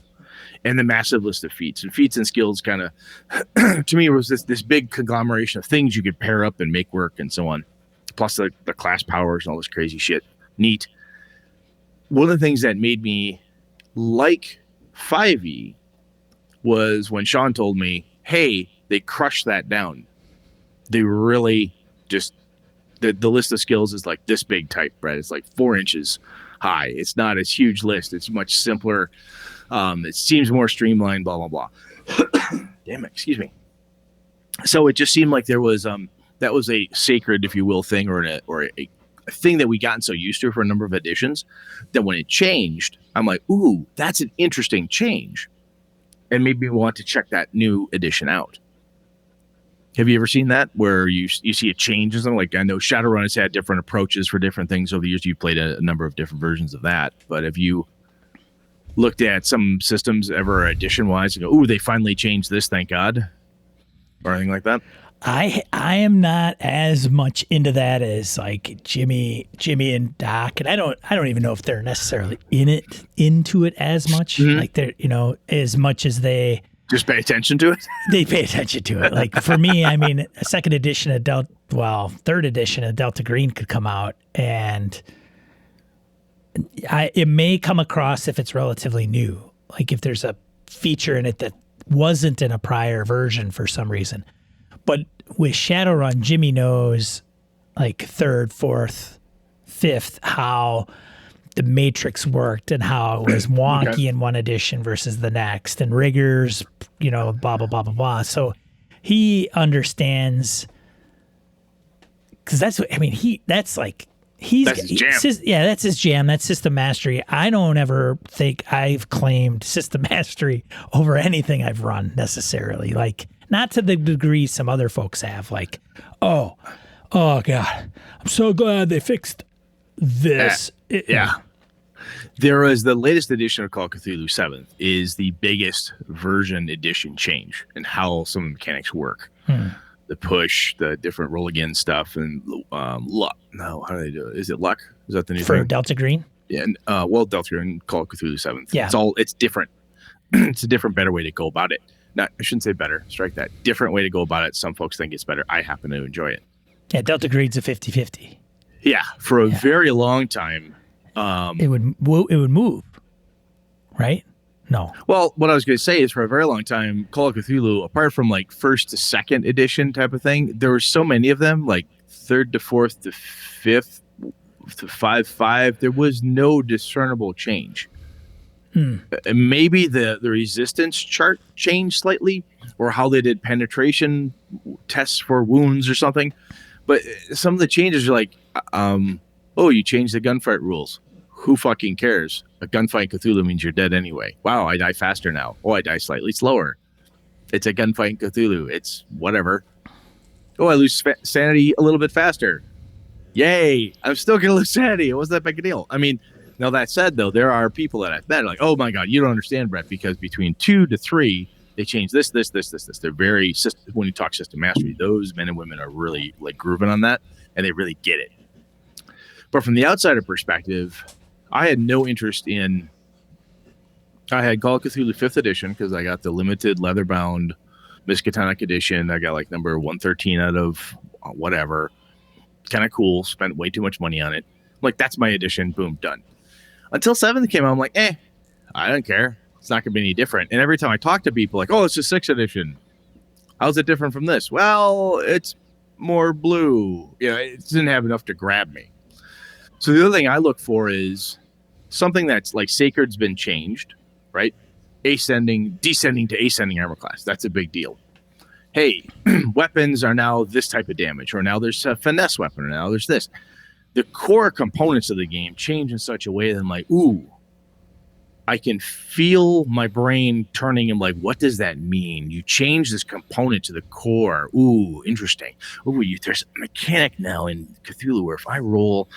and the massive list of feats and skills kind of, to me, it was this big conglomeration of things you could pair up and make work and so on. Plus the class powers and all this crazy shit. Neat. One of the things that made me like 5e was when Sean told me, hey, they crushed that down. They really just, the list of skills is like this big type, Brett. It's like 4 inches high. It's not a huge list. It's much simpler. It seems more streamlined, blah, blah, blah. Damn it. Excuse me. So it just seemed like there was, that was a sacred, if you will, thing or a thing that we gotten so used to for a number of editions that when it changed, I'm like, ooh, that's an interesting change. And maybe we want to check that new edition out. Have you ever seen that where you see a change or something? Like, I know Shadowrun has had different approaches for different things over the years. You've played a number of different versions of that. But have you looked at some systems ever edition wise and go, ooh, they finally changed this, thank God? Or anything like that? I am not as much into that as like Jimmy and Doc, and I don't even know if they're necessarily into it as much. Mm-hmm. Like they're as much as they just pay attention to it. They pay attention to it. Like for me, I mean, a second edition of third edition of Delta Green could come out, and it may come across if it's relatively new. Like if there's a feature in it that wasn't in a prior version for some reason. But with Shadowrun, Jimmy knows like third, fourth, fifth, how the Matrix worked and how it was wonky in one edition versus the next, and riggers, blah, blah, blah, blah, blah. So he understands, because that's his jam. That's his jam. That's system mastery. I don't ever think I've claimed system mastery over anything I've run necessarily. Like, not to the degree some other folks have. Like, oh God, I'm so glad they fixed this. There is the latest edition of Call of Cthulhu 7th is the biggest version edition change in how some of the mechanics work. The push, the different roll again stuff, and luck. No, how do they do it? Is it luck? Is that the new for thing? Delta Green? Yeah, Delta Green, Call of Cthulhu 7th. Yeah, it's different. It's a different, better way to go about it. Not, I shouldn't say better. Strike that. Different way to go about it. Some folks think it's better. I happen to enjoy it. Yeah, Delta Green's a 50-50. Yeah, for a very long time. It would move, right? No. Well, what I was going to say is for a very long time, Call of Cthulhu, apart from like first to second edition type of thing, there were so many of them, like third to fourth to fifth to 5.5. There was no discernible change. Maybe the resistance chart changed slightly, or how they did penetration tests for wounds or something. But some of the changes are like, you changed the gunfight rules. Who fucking cares? A gunfight in Cthulhu means you're dead anyway. Wow, I die faster now. Oh, I die slightly slower. It's a gunfight in Cthulhu. It's whatever. Oh, I lose sanity a little bit faster. Yay! I'm still going to lose sanity. It wasn't that big a deal. I mean, now that said, though, there are people that I've met like, oh my God, you don't understand, Brett, because between 2 to 3, they change this. They're very, when you talk system mastery, those men and women are really like grooving on that, and they really get it. But from the outsider perspective, I had no interest in. I had Call of Cthulhu 5th edition because I got the limited leather-bound Miskatonic edition. I got like number 113 out of whatever. Kind of cool. Spent way too much money on it. Like, that's my edition. Boom, done. Until 7th came out, I'm like, I don't care. It's not going to be any different. And every time I talk to people like, oh, it's a 6th edition. How's it different from this? Well, it's more blue. It didn't have enough to grab me. So the other thing I look for is something that's like Sacred's been changed, right? Descending to ascending armor class. That's a big deal. Hey, weapons are now this type of damage, or now there's a finesse weapon, or now there's this. The core components of the game change in such a way that I'm like, ooh, I can feel my brain turning and like, what does that mean? You change this component to the core. Ooh, interesting. Ooh, there's a mechanic now in Cthulhu where if I roll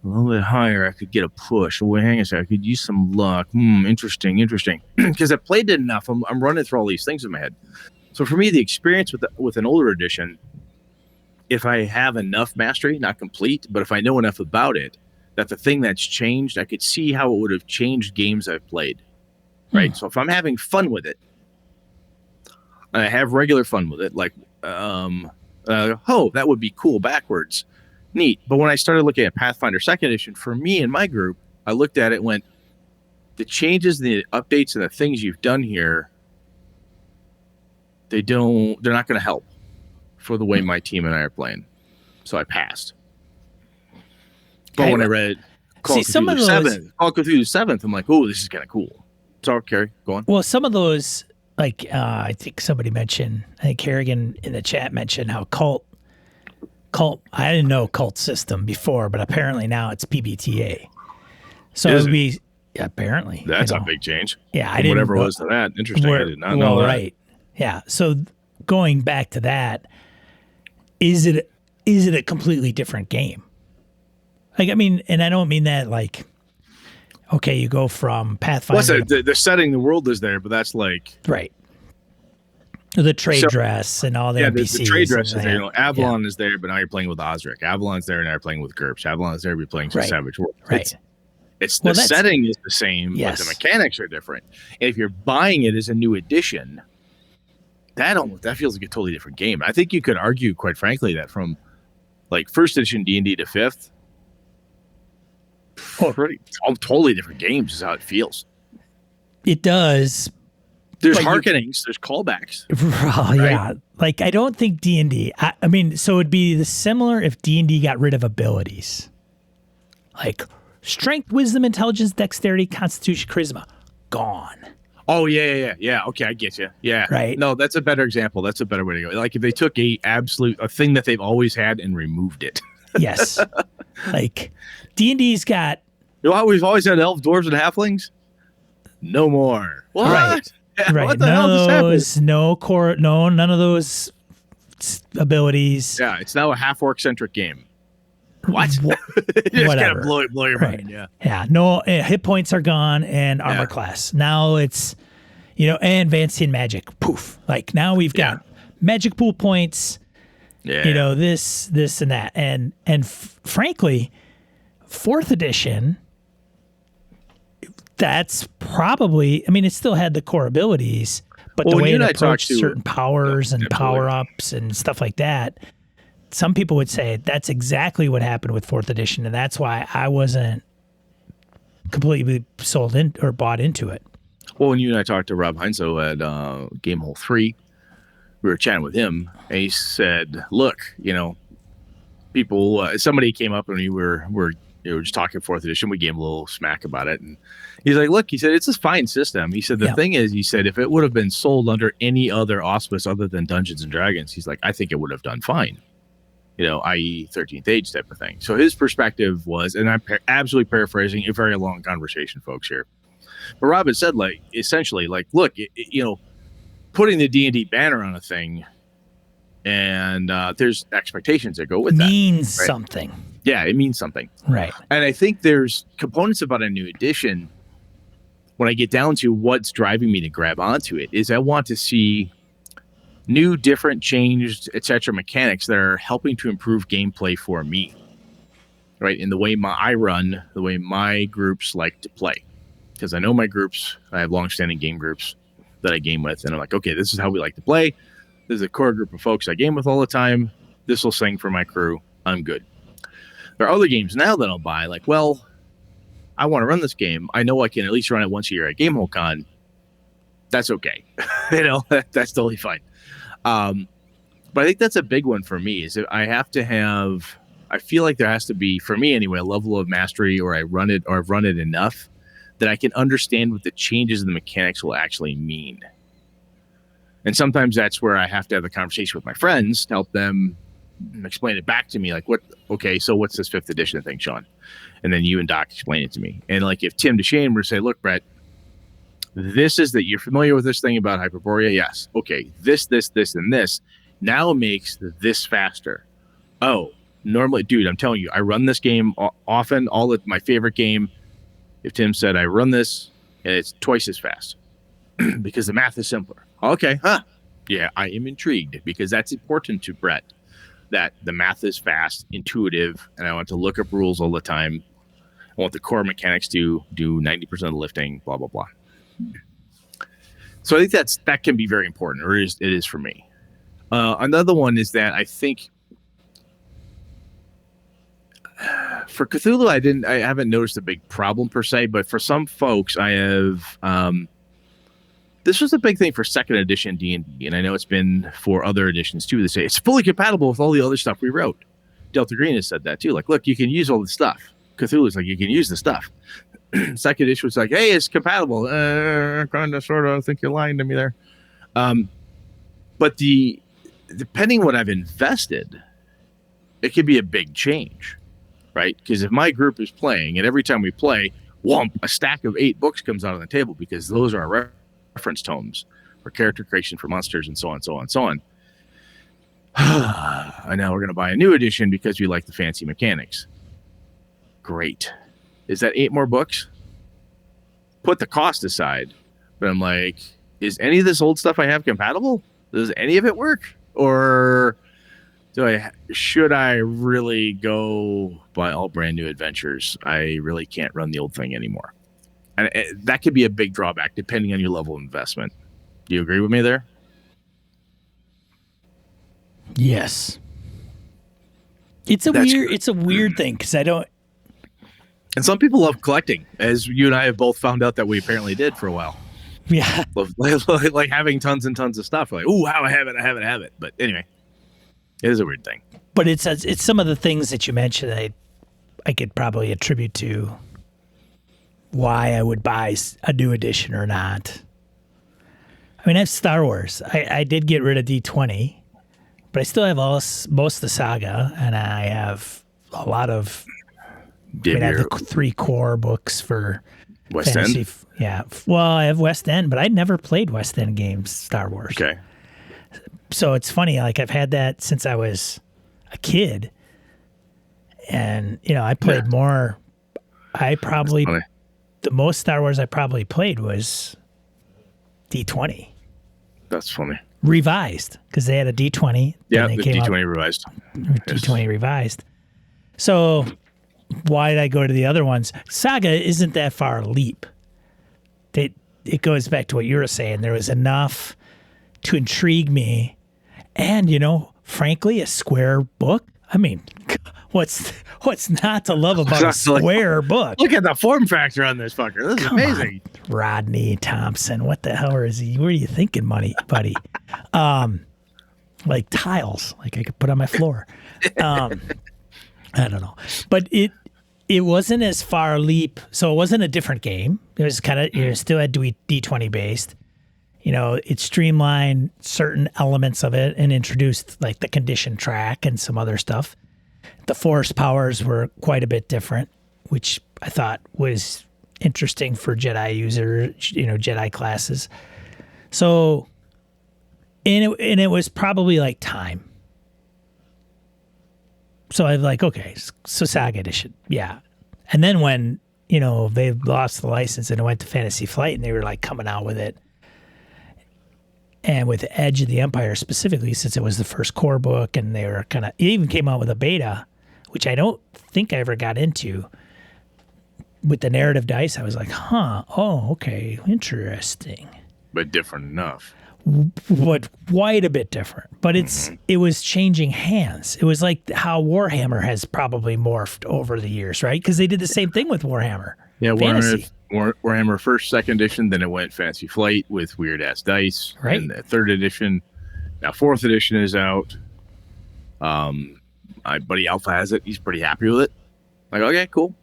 a little bit higher, I could get a push. Oh, hang on a second, I could use some luck. Interesting. Because I've played it enough. I'm running through all these things in my head. So for me, the experience with an older edition, if I have enough mastery, not complete, but if I know enough about it, that the thing that's changed, I could see how it would have changed games I've played, right? So if I'm having fun with it, and I have regular fun with it, like, that would be cool backwards. Neat. But when I started looking at Pathfinder 2nd Edition, for me and my group, I looked at it and went, the changes, the updates, and the things you've done here, they're not going to help for the way my team and I are playing. So I passed. But when I read Call of Cthulhu 7th, I'm like, oh, this is kind of cool. Sorry, Carrie, go on. Well, some of those, like, I think somebody mentioned, I think Kerrigan in the chat mentioned how cult, I didn't know cult system before, but apparently now it's PBTA. So it would be, apparently. That's a big change. Yeah, I didn't whatever was to that. Interesting. I did not know that. Right. Yeah. So going back to that, is it a completely different game? Like, I mean, and I don't mean that like, okay, you go from Pathfinder. Well, the setting, the world is there, but that's like right. The trade dress and all the NPCs. The trade dress is there. Avalon is there, but now you're playing with Osric. Avalon's there, and now you're playing with GURPS. Avalon is there, you're playing with Savage World. Right. It's the setting is the same, but the mechanics are different. And if you're buying it as a new edition, that feels like a totally different game. I think you could argue, quite frankly, that from like 1st edition D&D to 5th, totally different games is how it feels. It does. There's harkenings, there's callbacks. Right? Yeah. Like, I don't think D&D, I mean, so it'd be similar if D&D got rid of abilities. Like strength, wisdom, intelligence, dexterity, constitution, charisma, gone. Oh, yeah. Okay, I get you. Yeah. Right. No, that's a better example. That's a better way to go. Like if they took a thing that they've always had and removed it. Yes. Like D&D's got... You know how we've always had elves, dwarves, and halflings? No more. What? Right. Yeah, right. What the none hell of just those, none of those abilities. Yeah, it's now a half-orc-centric game. What? You just Whatever. Gotta blow your mind. Yeah. Yeah. No, hit points are gone and armor class. Now it's, and advanced in magic. Poof. Like now we've got magic pool points. Yeah. This and that. And frankly, 4th edition, that's probably, I mean, it still had the core abilities, but the way it approached certain powers and power-ups and stuff like that, some people would say that's exactly what happened with 4th edition, and that's why I wasn't completely sold in or bought into it. Well, when you and I talked to Rob Heinzo at Gamehole 3, we were chatting with him, and he said, look, people, somebody came up and we were just talking 4th edition. We gave him a little smack about it, and he's like, look, he said, it's a fine system. He said, the thing is, he said, if it would have been sold under any other auspice other than Dungeons and Dragons, he's like, I think it would have done fine. I.e. 13th Age type of thing. So his perspective was, and I'm absolutely paraphrasing a very long conversation, folks, here. But Rob had said, like, essentially, like, look, putting the D&D banner on a thing, and there's expectations that go with that. Means something. Yeah, it means something. Right. And I think there's components about a new edition, when I get down to what's driving me to grab onto it, is I want to see new, different, changed, etc. mechanics that are helping to improve gameplay for me, right? In the way I run, the way my groups like to play. Because I know my groups, I have long-standing game groups that I game with, and I'm like, okay, this is how we like to play. This is a core group of folks I game with all the time. This will sing for my crew. I'm good. There are other games now that I'll buy, like, well, I want to run this game. I know I can at least run it once a year at GameholeCon. that's okay. That's totally fine. But I think that's a big one for me is that I feel like there has to be, for me anyway, a level of mastery, or I've run it enough that I can understand what the changes in the mechanics will actually mean. And sometimes that's where I have to have a conversation with my friends to help them explain it back to me. Like, so what's this 5th edition thing, Sean? And then you and Doc explain it to me. And like, if Tim DeShane were to say, look, Brett, this is that you're familiar with this thing about Hyperborea? Yes. Okay. This, and this now makes this faster. Oh, normally, dude, I'm telling you, I run this game often, my favorite game. If Tim said I run this and it's twice as fast because the math is simpler. Okay. Huh. Yeah, I am intrigued because that's important to Brett, that the math is fast, intuitive, and I want to look up rules all the time. I want the core mechanics to do 90% of the lifting, blah, blah, blah. So I think that can be very important, or it is for me. Another one is that I think for Cthulhu, I haven't noticed a big problem per se, but for some folks, I have. This was a big thing for 2nd edition D&D, and I know it's been for other editions too. They say it's fully compatible with all the other stuff we wrote. Delta Green has said that too. Like, look, you can use all the stuff. Cthulhu's like, you can use the stuff. 2nd edition was like, hey, it's compatible. Kind of, sort of. I think you're lying to me there. But depending what I've invested, it could be a big change. Right? Because if my group is playing and every time we play, whomp, a stack of 8 books comes out on the table because those are our reference tomes for character creation for monsters and so on, so on, so on. And now we're going to buy a new edition because we like the fancy mechanics. Great. Is that 8 more books? Put the cost aside. But I'm like, is any of this old stuff I have compatible? Does any of it work? Or should I really go buy all brand new adventures? I really can't run the old thing anymore. And that could be a big drawback depending on your level of investment. Do you agree with me there? Yes. It's a weird thing because I don't. And some people love collecting, as you and I have both found out that we apparently did for a while. Yeah. Like having tons and tons of stuff. Like, ooh, how I have it. But anyway. It is a weird thing. But it's some of the things that you mentioned I could probably attribute to why I would buy a new edition or not. I mean, I have Star Wars. I did get rid of D20, but I still have most of the saga, and I have a lot of. I have the 3 core books for West fantasy. End? Yeah. Well, I have West End, but I'd never played West End games, Star Wars. Okay. So it's funny, like I've had that since I was a kid, and I played more. The most Star Wars I probably played was D20. That's funny. Revised, because they had a D20. Yeah, the D20 revised. D20 revised. So why did I go to the other ones? Saga isn't that far a leap. It goes back to what you were saying. There was enough to intrigue me. And, frankly, a square book. I mean, what's not to love about a square book? Look at the form factor on this fucker. This is amazing. On, Rodney Thompson. What the hell is he? What are you thinking, buddy? Like tiles, like I could put on my floor. I don't know. But it wasn't as far a leap. So it wasn't a different game. It was kind of, you still had to be D20 based. It streamlined certain elements of it and introduced like the condition track and some other stuff. The force powers were quite a bit different, which I thought was interesting for Jedi users, Jedi classes. So, and it was probably like time. So I was like, okay, so Saga Edition, yeah. And then when, they lost the license and it went to Fantasy Flight and they were like coming out with it, and with Edge of the Empire specifically, since it was the first core book, and they were it even came out with a beta, which I don't think I ever got into. With the narrative dice, I was like, okay, interesting. But different enough. But quite a bit different. But it was changing hands. It was like how Warhammer has probably morphed over the years, right? Because they did the same thing with Warhammer. Yeah, Fantasy. Warhammer first, second edition. Then it went Fantasy Flight with weird ass dice. Right. And the third edition. Now fourth edition is out. My buddy Alpha has it. He's pretty happy with it. Like, okay, cool.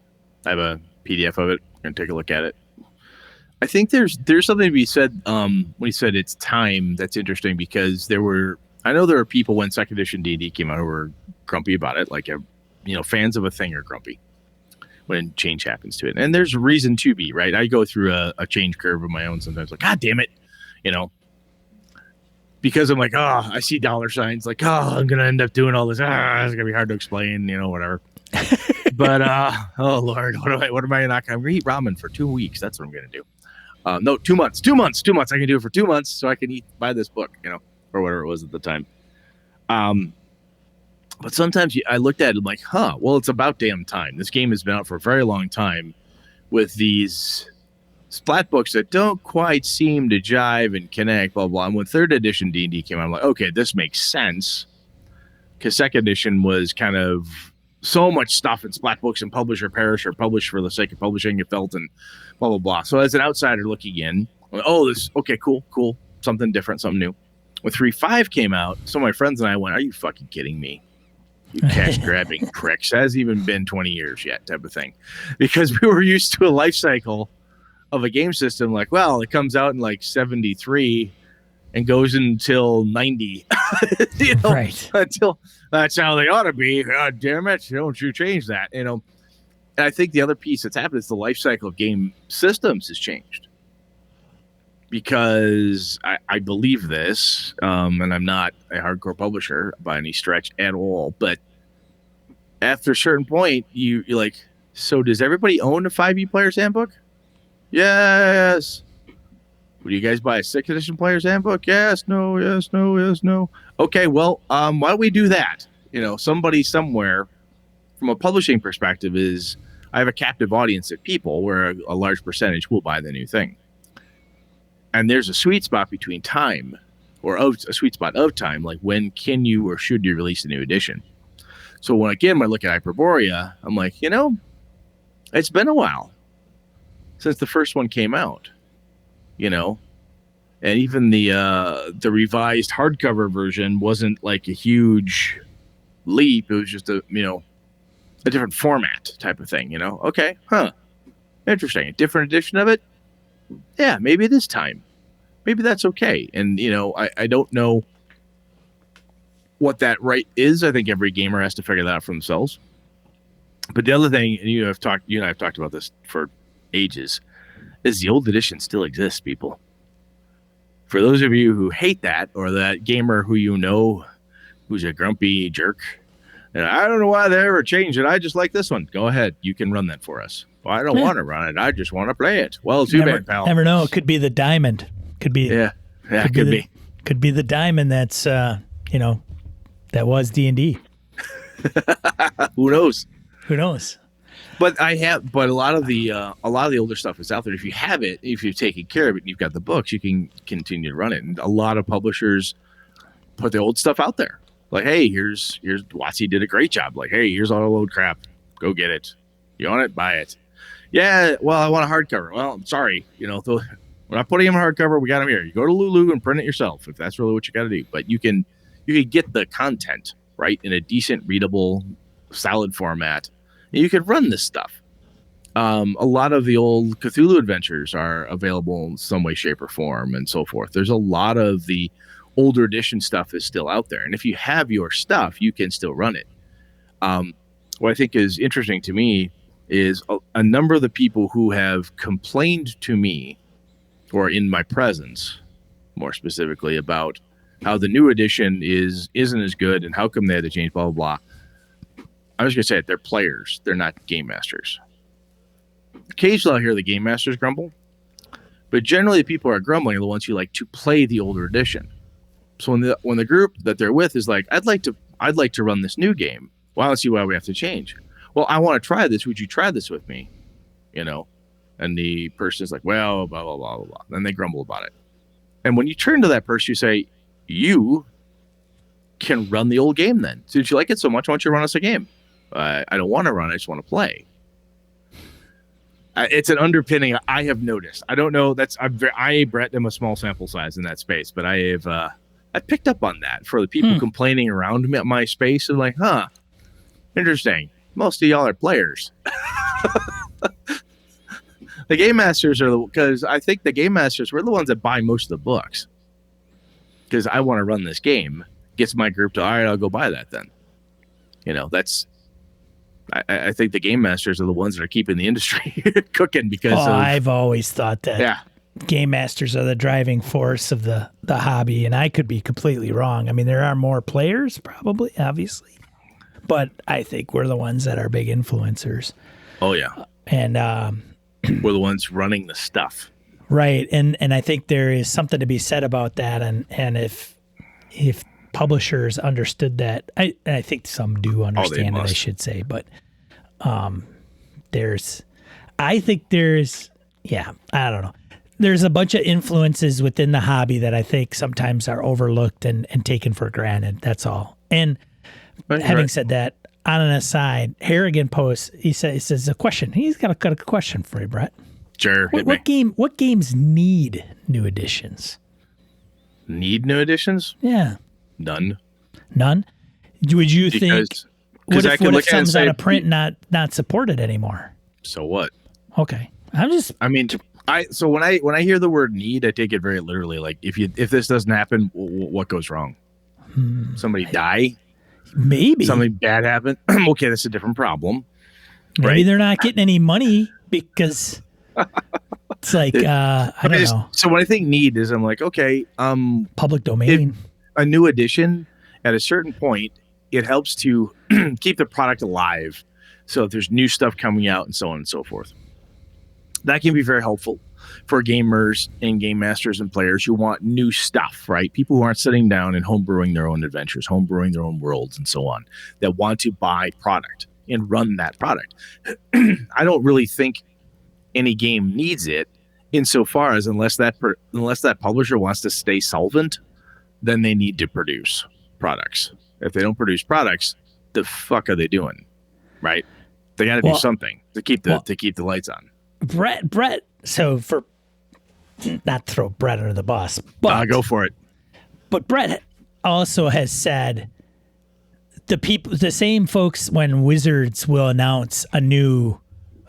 I have a PDF of it. I'm gonna take a look at it. I think there's something to be said when he said it's time. That's interesting because I know there were people when second edition D&D came out who were grumpy about it. Like, fans of a thing are grumpy when change happens to it. And there's reason to be, right? I go through a change curve of my own sometimes, like, God damn it, because I'm like, oh, I see dollar signs, like, oh, I'm going to end up doing all this. It's going to be hard to explain, whatever. But, oh, Lord, what am I not going to eat ramen for 2 weeks? That's what I'm going to do. No, 2 months. 2 months. 2 months. I can do it for 2 months so I can buy this book, or whatever it was at the time. But sometimes I looked at it like, well, it's about damn time. This game has been out for a very long time with these splat books that don't quite seem to jive and connect, blah, blah. And when third edition D&D came out, I'm like, okay, this makes sense. Because second edition was kind of so much stuff in splat books and publish or perish or publish for the sake of publishing, it felt, and blah, blah, blah. So as an outsider looking in, I'm like, okay, cool. Something different, something new. When 3.5 came out, some of my friends and I went, are you fucking kidding me? You cash grabbing pricks. It hasn't even been 20 years yet, type of thing. Because we were used to a life cycle of a game system like, well, it comes out in like 73 and goes until 90. Right. Until that's how they ought to be. God damn it. Don't you change that, And I think the other piece that's happened is the life cycle of game systems has changed. Because I believe this, and I'm not a hardcore publisher by any stretch at all, but after a certain point, you're like, so does everybody own a 5e Player's Handbook? Yes. Would you guys buy a 6th edition Player's Handbook? Yes, no, yes, no, yes, no. Okay, well, why don't we do that? Somebody somewhere, from a publishing perspective, I have a captive audience of people where a large percentage will buy the new thing. And there's a sweet spot between time, or a sweet spot of time, like when can you or should you release a new edition? So when I look at Hyperborea, I'm like, it's been a while since the first one came out, and even the revised hardcover version wasn't like a huge leap. It was just a different format type of thing, Okay, interesting. A different edition of it. Yeah, maybe it is time. Maybe that's okay. And, I don't know what that right is. I think every gamer has to figure that out for themselves. But the other thing, and you and I have talked about this for ages, is the old edition still exists, people. For those of you who hate that, or that gamer who's a grumpy jerk, and I don't know why they ever changed it. I just like this one. Go ahead. You can run that for us. Well, I don't want to run it. I just want to play it. Well, too bad, pal. Never know. It could be the diamond. Could be. Yeah, it could be. Could be the diamond that's, that was D&D. Who knows? Who knows? But a lot of the older stuff is out there. If you have it, if you've taken care of it, and you've got the books, you can continue to run it. And a lot of publishers put the old stuff out there. Like, hey, here's WotC did a great job. Like, hey, here's all the old crap. Go get it. You want it? Buy it. Yeah, well, I want a hardcover. Well, I'm sorry. We're not putting them in hardcover. We got them here. You go to Lulu and print it yourself if that's really what you got to do. But you can get the content, right, in a decent, readable, solid format. And you can run this stuff. A lot of the old Cthulhu adventures are available in some way, shape, or form, and so forth. There's a lot of the older edition stuff is still out there. And if you have your stuff, you can still run it. What I think is interesting to me is a number of the people who have complained to me, or in my presence, more specifically, about how the new edition isn't as good and how come they had to change, blah, blah, blah. I was going to say it, they're players. They're not game masters. Occasionally I'll hear the game masters grumble, but generally the people who are grumbling are the ones who like to play the older edition. So when the group that they're with is like, I'd like to run this new game. Well, I don't see why we have to change. Well, I want to try this. Would you try this with me? And the person is like, well, blah, blah, blah, blah, blah. Then they grumble about it. And when you turn to that person, you say, you can run the old game then. Since you like it so much, why don't you run us a game? I don't want to run. I just want to play. It's an underpinning I have noticed. I don't know. Brett, am a small sample size in that space, but I picked up on that for the people complaining around me at my space and like, interesting. Most of y'all are players. The game masters because I think the game masters we're the ones that buy most of the books. Because I want to run this game, gets my group to all right, I'll go buy that then. That's. I think the game masters are the ones that are keeping the industry cooking because I've always thought that game masters are the driving force of the hobby, and I could be completely wrong. I mean, there are more players probably, obviously, but I think we're the ones that are big influencers. Oh yeah. And we're the ones running the stuff. Right. And I think there is something to be said about that. And if publishers understood that, I think some do understand it, I should say, but I don't know. There's a bunch of influences within the hobby that I think sometimes are overlooked and taken for granted. That's all. And having said that, on an aside, Harrigan posts, he says a question. He's got a question for you, Brett. Sure. What games need new editions? Need new editions? Yeah. None. Would you think? What if some's out of print, not supported anymore? So what? Okay. So when I hear the word need, I take it very literally. Like if this doesn't happen, what goes wrong? Somebody die? Maybe something bad happened. Okay, that's a different problem. Maybe they're not getting any money because it's like I don't know. So when I think need is, I'm like, okay, public domain. A new edition at a certain point, it helps to keep the product alive. So if there's new stuff coming out and so on and so forth, that can be very helpful for gamers and game masters and players who want new stuff, right? People who aren't sitting down and homebrewing their own adventures, homebrewing their own worlds and so on, that want to buy product and run that product. I don't really think any game needs it insofar as unless that publisher wants to stay solvent, then they need to produce products. If they don't produce products, the fuck are they doing? Right? They got to do something to keep the lights on. Brett. So for not throw Brett under the bus, but go for it. But Brett also has said the same folks when Wizards will announce a new,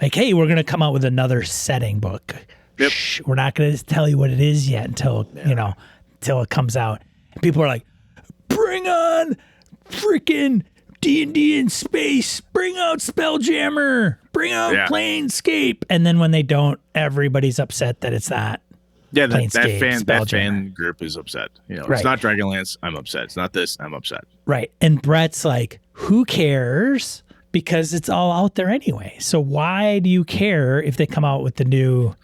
like, hey, we're going to come out with another setting book. Yep. Shh, we're not going to tell you what it is yet until it comes out. And people are like, bring on freaking D&D in space. Bring out Spelljammer. Bring out Planescape. And then when they don't, everybody's upset that it's not. Yeah, that fan group is upset. It's not Dragonlance, I'm upset. It's not this, I'm upset. Right. And Brett's like, who cares? Because it's all out there anyway. So why do you care if they come out with the new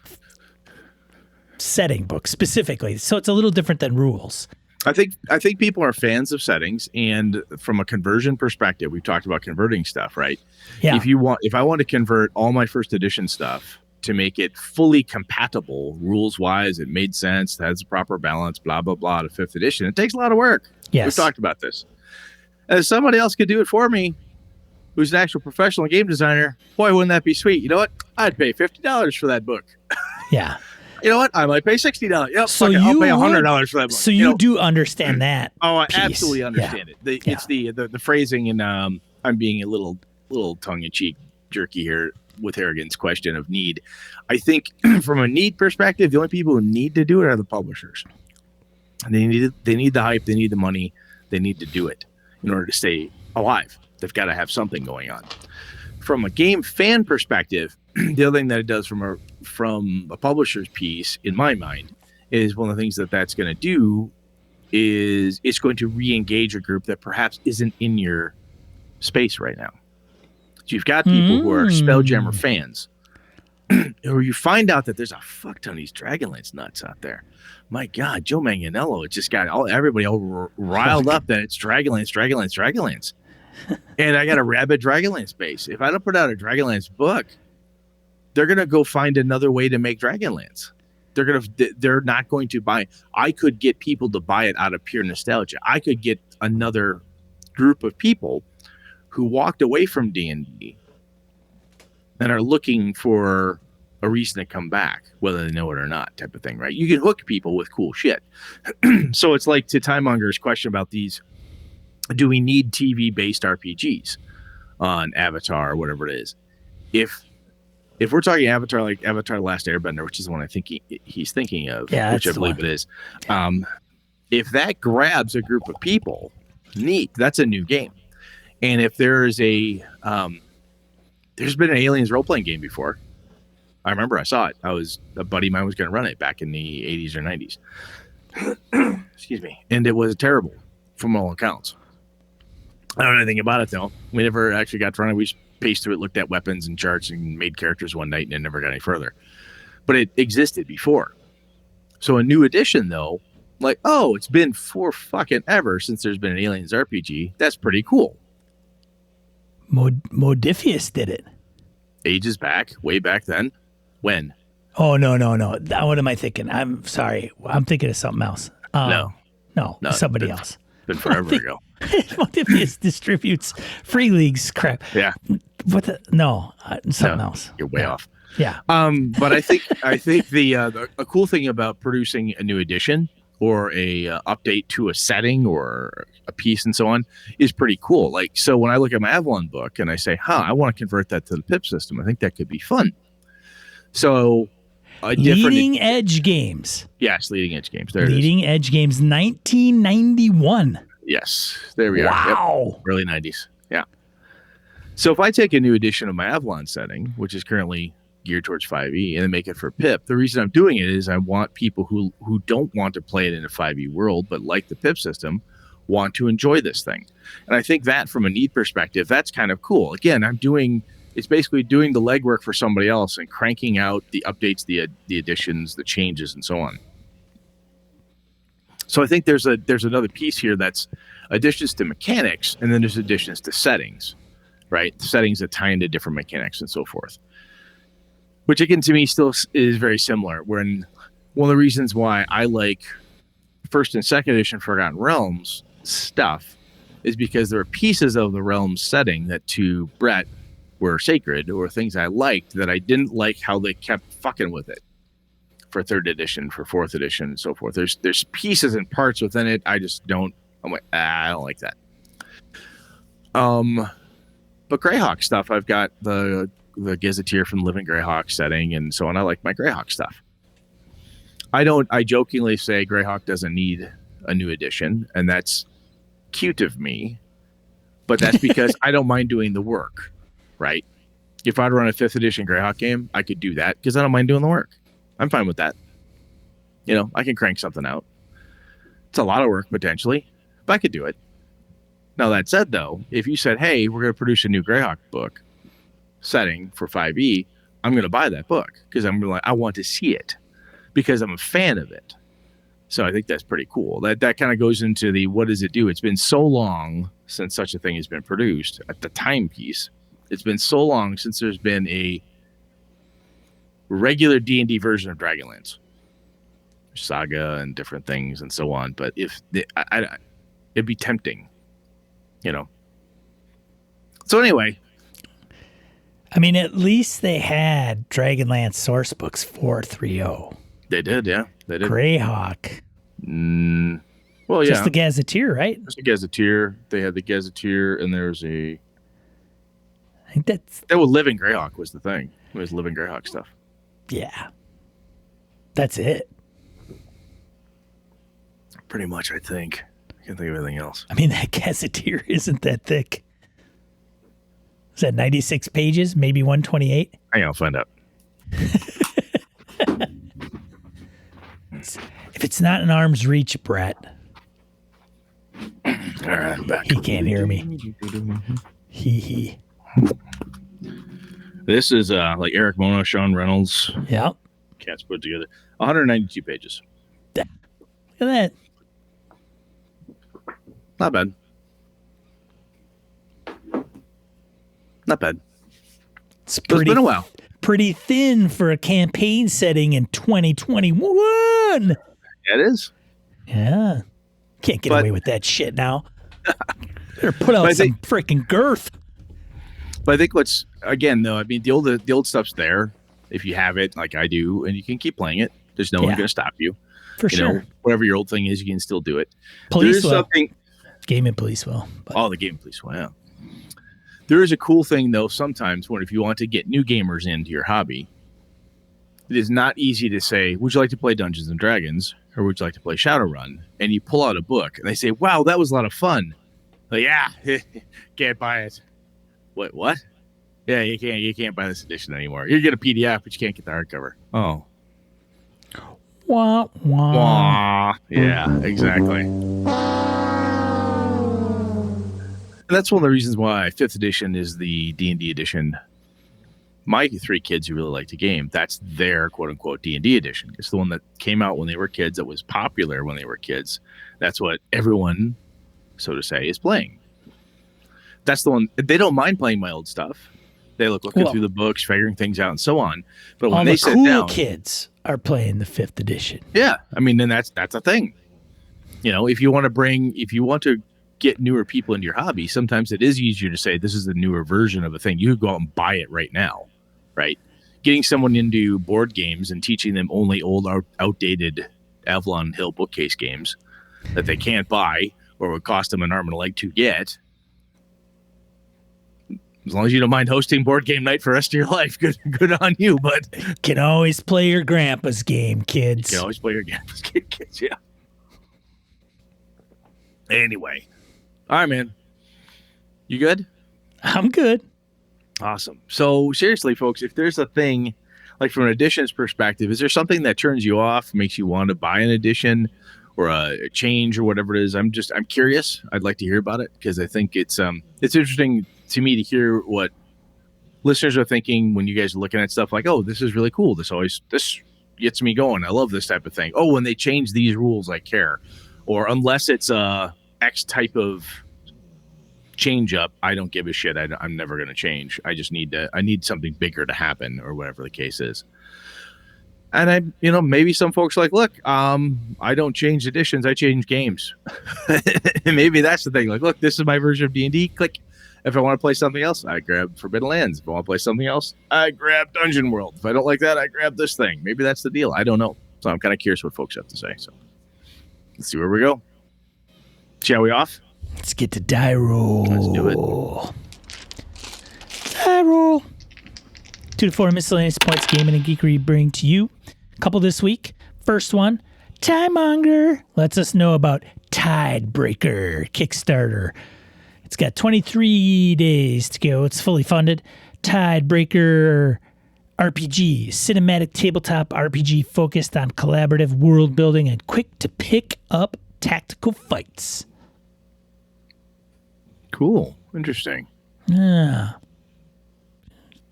setting book specifically? So it's a little different than rules. I think people are fans of settings, and from a conversion perspective, we've talked about converting stuff, right? Yeah. If I want to convert all my first edition stuff to make it fully compatible rules wise, it made sense, it has a proper balance, blah blah blah, to 5th edition. It takes a lot of work. Yes. We've talked about this. And if somebody else could do it for me, who's an actual professional game designer, boy, wouldn't that be sweet? You know what? I'd pay $50 for that book. Yeah. You know what? I might pay $60. Yep, so I'll pay $100 for that book. So you do understand that. Oh, I piece. absolutely understand it. It's the phrasing, and I'm being a little tongue in cheek, jerky here with Harrigan's question of need. I think from a need perspective, the only people who need to do it are the publishers. They need the hype. They need the money. They need to do it in order to stay alive. They've got to have something going on. From a game fan perspective, the other thing that it does from a publisher's piece, in my mind, is one of the things that's going to do is it's going to re-engage a group that perhaps isn't in your space right now. So you've got people who are Spelljammer fans, or you find out that there's a fuck ton of these Dragonlance nuts out there. My God, Joe Manganiello, it just got everybody all riled up that it's Dragonlance. And I got a rabid Dragonlance base. If I don't put out a Dragonlance book, they're going to go find another way to make Dragonlance. They're not going to buy. I could get people to buy it out of pure nostalgia. I could get another group of people who walked away from D&D and are looking for a reason to come back, whether they know it or not, type of thing, right? You can hook people with cool shit. So it's like to Time Monger's question about these, do we need TV-based RPGs on Avatar or whatever it is? If we're talking Avatar, like Avatar: The Last Airbender, which is the one I think he's thinking of, which I believe it is, if that grabs a group of people, neat, that's a new game. And if there's there's been an Aliens role-playing game before. I remember I saw it. A buddy of mine was going to run it back in the 80s or 90s. Excuse me. And it was terrible from all accounts. I don't know anything about it, though. We never actually got to run it. We just paced through it, looked at weapons and charts and made characters one night and it never got any further. But it existed before. So a new edition, though, like, oh, it's been for fucking ever since there's been an Aliens RPG. That's pretty cool. Modifius did it. Ages back, way back then. When? Oh, no. What am I thinking? I'm sorry. I'm thinking of something else. No, somebody else. Been forever ago. Modifius distributes Free Leagues crap. Yeah. Something else. You're way off. Yeah. But I think the a cool thing about producing a new edition or a update to a setting or a piece and so on is pretty cool. Like, so when I look at my Avalon book and I say, I want to convert that to the PIP system, I think that could be fun. So Leading Edge Games. Yes, Leading Edge Games. Leading Edge Games, 1991. Yes, there we are. Wow. Yep. Early 90s. Yeah. So if I take a new edition of my Avalon setting, which is currently geared towards 5e, and then make it for PIP, the reason I'm doing it is I want people who don't want to play it in a 5e world, but like the PIP system, want to enjoy this thing. And I think that from a need perspective, that's kind of cool. Again, it's basically doing the legwork for somebody else and cranking out the updates, the additions, the changes, and so on. So I think there's another piece here that's additions to mechanics, and then there's additions to settings, right? Settings that tie into different mechanics and so forth. Which again, to me, still is very similar. When one of the reasons why I like first and second edition Forgotten Realms stuff is because there are pieces of the Realms setting that to Brett were sacred, or things I liked that I didn't like how they kept fucking with it for third edition, for fourth edition, and so forth. There's pieces and parts within it I just don't. I'm like, I don't like that. But Greyhawk stuff, I've got the Gazetteer from Living Greyhawk setting and so on. I like my Greyhawk stuff. I jokingly say Greyhawk doesn't need a new edition, and that's cute of me, but that's because I don't mind doing the work, right? If I'd run a 5th edition Greyhawk game, I could do that because I don't mind doing the work. I'm fine with that. I can crank something out. It's a lot of work potentially, but I could do it. Now that said, though, if you said, hey, we're going to produce a new Greyhawk book setting for 5e, I'm going to buy that book because I want to see it because I'm a fan of it. So I think that's pretty cool. That kind of goes into the what does it do? It's been so long since such a thing has been produced at the timepiece. It's been so long since there's been a regular D&D version of Dragonlance, Saga and different things and so on. But it'd be tempting, So anyway. I mean, at least they had Dragonlance source books 430. They did, yeah. They did. Greyhawk. Well, yeah. Just the Gazetteer, right? Just the Gazetteer. They had the Gazetteer, and there's I think that was Living Greyhawk was the thing. It was Living Greyhawk stuff. Yeah. That's it. Pretty much, I think. I can't think of anything else. I mean, that Gazetteer isn't that thick. Is that 96 pages? Maybe 128? Hang on, I'll find out. If it's not in arm's reach, Brett. All right, I'm back. He can't hear me. He. This is like Eric Mona, Sean Reynolds. Yeah. Cats put together. 192 pages. Look at that. Not bad. Not bad. It's been a while. Pretty thin for a campaign setting in 2021. Yeah, it is. Yeah. Can't get away with that shit now. Better put out some freaking girth. But I think what's, again, though, I mean, the old stuff's there. if you have it like I do, and you can keep playing it. There's no one going to stop you. For sure. Know, whatever your old thing is, you can still do it. Police will. Something. Game and police will. But. Oh, the game and police will, yeah. There is a cool thing, though, sometimes when if you want to get new gamers into your hobby, it is not easy to say, would you like to play Dungeons & Dragons or would you like to play Shadowrun? And you pull out a book and they say, wow, that was a lot of fun. Like, yeah, can't buy it. What? Yeah, you can't buy this edition anymore. You get a PDF, but you can't get the hardcover. Oh. Wah, wah. Wah. Yeah, exactly. And that's one of the reasons why 5th edition is the D&D edition. My 3 kids who really like to game, that's their quote-unquote D&D edition. It's the one that came out when they were kids, that was popular when they were kids. That's what everyone, so to say, is playing. That's the one. They don't mind playing my old stuff. They looking through the books, figuring things out, and so on. But when they sit down, kids are playing the 5th edition. Yeah, I mean, then that's a thing. If you want to get newer people into your hobby, sometimes it is easier to say this is the newer version of a thing. You could go out and buy it right now, right? Getting someone into board games and teaching them only old, outdated Avalon Hill bookcase games that they can't buy or would cost them an arm and a leg to get. As long as you don't mind hosting board game night for the rest of your life, good on you. But can always play your grandpa's game, kids. You can always play your grandpa's game, kids. Yeah. Anyway, all right, man. You good? I'm good. Awesome. So seriously, folks, if there's a thing, like from an editions perspective, is there something that turns you off, makes you want to buy an edition or a change or whatever it is? I'm curious. I'd like to hear about it because I think it's interesting to me to hear what listeners are thinking when you guys are looking at stuff like, oh, this is really cool. This gets me going. I love this type of thing. Oh, when they change these rules, I care. Or unless it's X type of change up, I don't give a shit. I'm never going to change. I just need something bigger to happen or whatever the case is. And maybe some folks are like, look, I don't change editions. I change games. And maybe that's the thing. Like, look, this is my version of D&D. Click. If I want to play something else, I grab Forbidden Lands. If I want to play something else, I grab Dungeon World. If I don't like that, I grab this thing. Maybe that's the deal. I don't know. So I'm kind of curious what folks have to say. So let's see where we go. Shall we off? Let's get to die roll. Let's do it. Die roll. 2 to 4 miscellaneous points gaming and geekery bring to you. A couple this week. First one, Timemonger lets us know about Tidebreaker Kickstarter. It's got 23 days to go. It's fully funded. Tidebreaker RPG, cinematic tabletop RPG focused on collaborative world building and quick to pick up tactical fights. Cool. Interesting. Ah.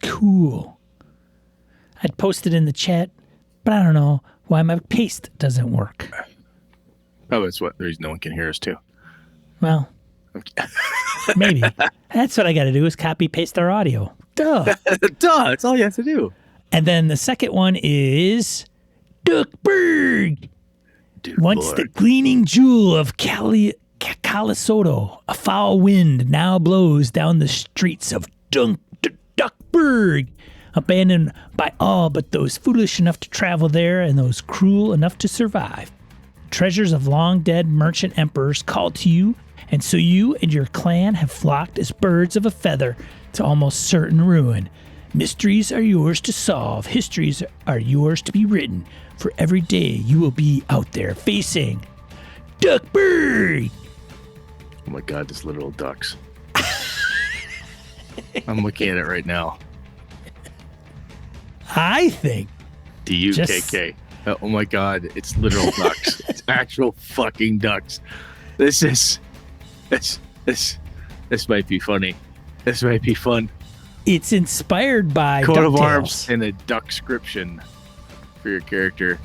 Cool. I'd post it in the chat, but I don't know why my paste doesn't work. Oh, it's what the reason no one can hear us too. Well, maybe. That's what I got to do is copy paste our audio. Duh. Duh. That's all you have to do. And then the second one is Duckburg. Once the gleaming jewel of Calisoto, a foul wind now blows down the streets of Duckburg, abandoned by all but those foolish enough to travel there and those cruel enough to survive. Treasures of long-dead merchant emperors call to you, and so you and your clan have flocked as birds of a feather to almost certain ruin. Mysteries are yours to solve. Histories are yours to be written. For every day you will be out there facing Duckburg. Oh my God, this literal ducks. I'm looking at it right now. I think DUKK. Oh my God, it's literal ducks. It's actual fucking ducks. This might be funny. This might be fun. It's inspired by coat of DuckTales. arms and a duckscription for your character.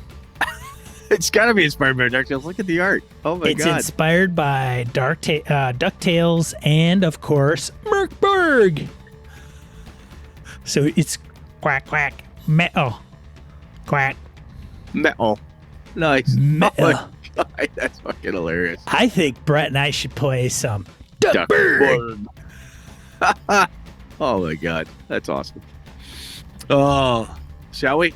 It's got to be inspired by DuckTales. Look at the art. Oh my God. It's inspired by DuckTales and, of course, Merkburg. So it's quack, quack, metal, quack. Metal. Nice. Metal. Oh my God, that's fucking hilarious. I think Brett and I should play some Duckburg. Oh my God, that's awesome. Oh, Shall we?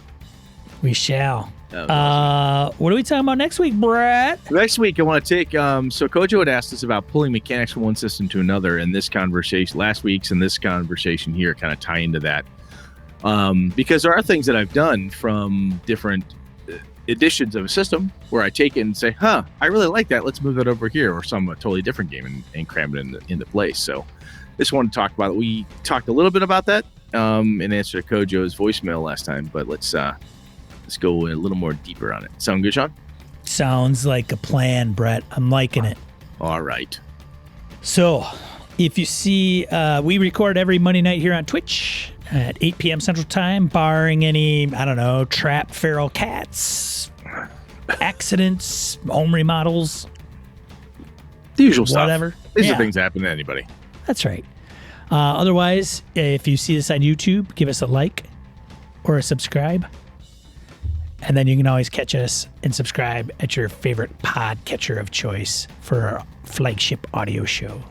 We shall. Awesome. What are we talking about next week, Brett? Next week, I want to take. So Kojo had asked us about pulling mechanics from one system to another, and this conversation, last week's and this conversation here, kind of tie into that. Because there are things that I've done from different editions of a system where I take it and say, "Huh, I really like that. Let's move that over here," or some totally different game and cram it into place. So, just wanted to talk about it. We talked a little bit about that in answer to Kojo's voicemail last time, but let's go a little more deeper on it. Sound good, Sean? Sounds like a plan, Brett. I'm liking it. All right. So, if you see, we record every Monday night here on Twitch at 8 p.m. Central Time, barring any, I don't know, trapped feral cats, accidents, home remodels. The usual stuff. Whatever. These are things that happen to anybody. That's right. Otherwise, if you see this on YouTube, give us a like or a subscribe. And then you can always catch us and subscribe at your favorite podcatcher of choice for our flagship audio show.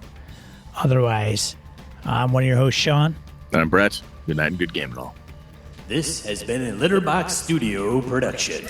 Otherwise, I'm one of your hosts, Sean. And I'm Brett. Good night and good game and all. This has been a Litterbox Studio production.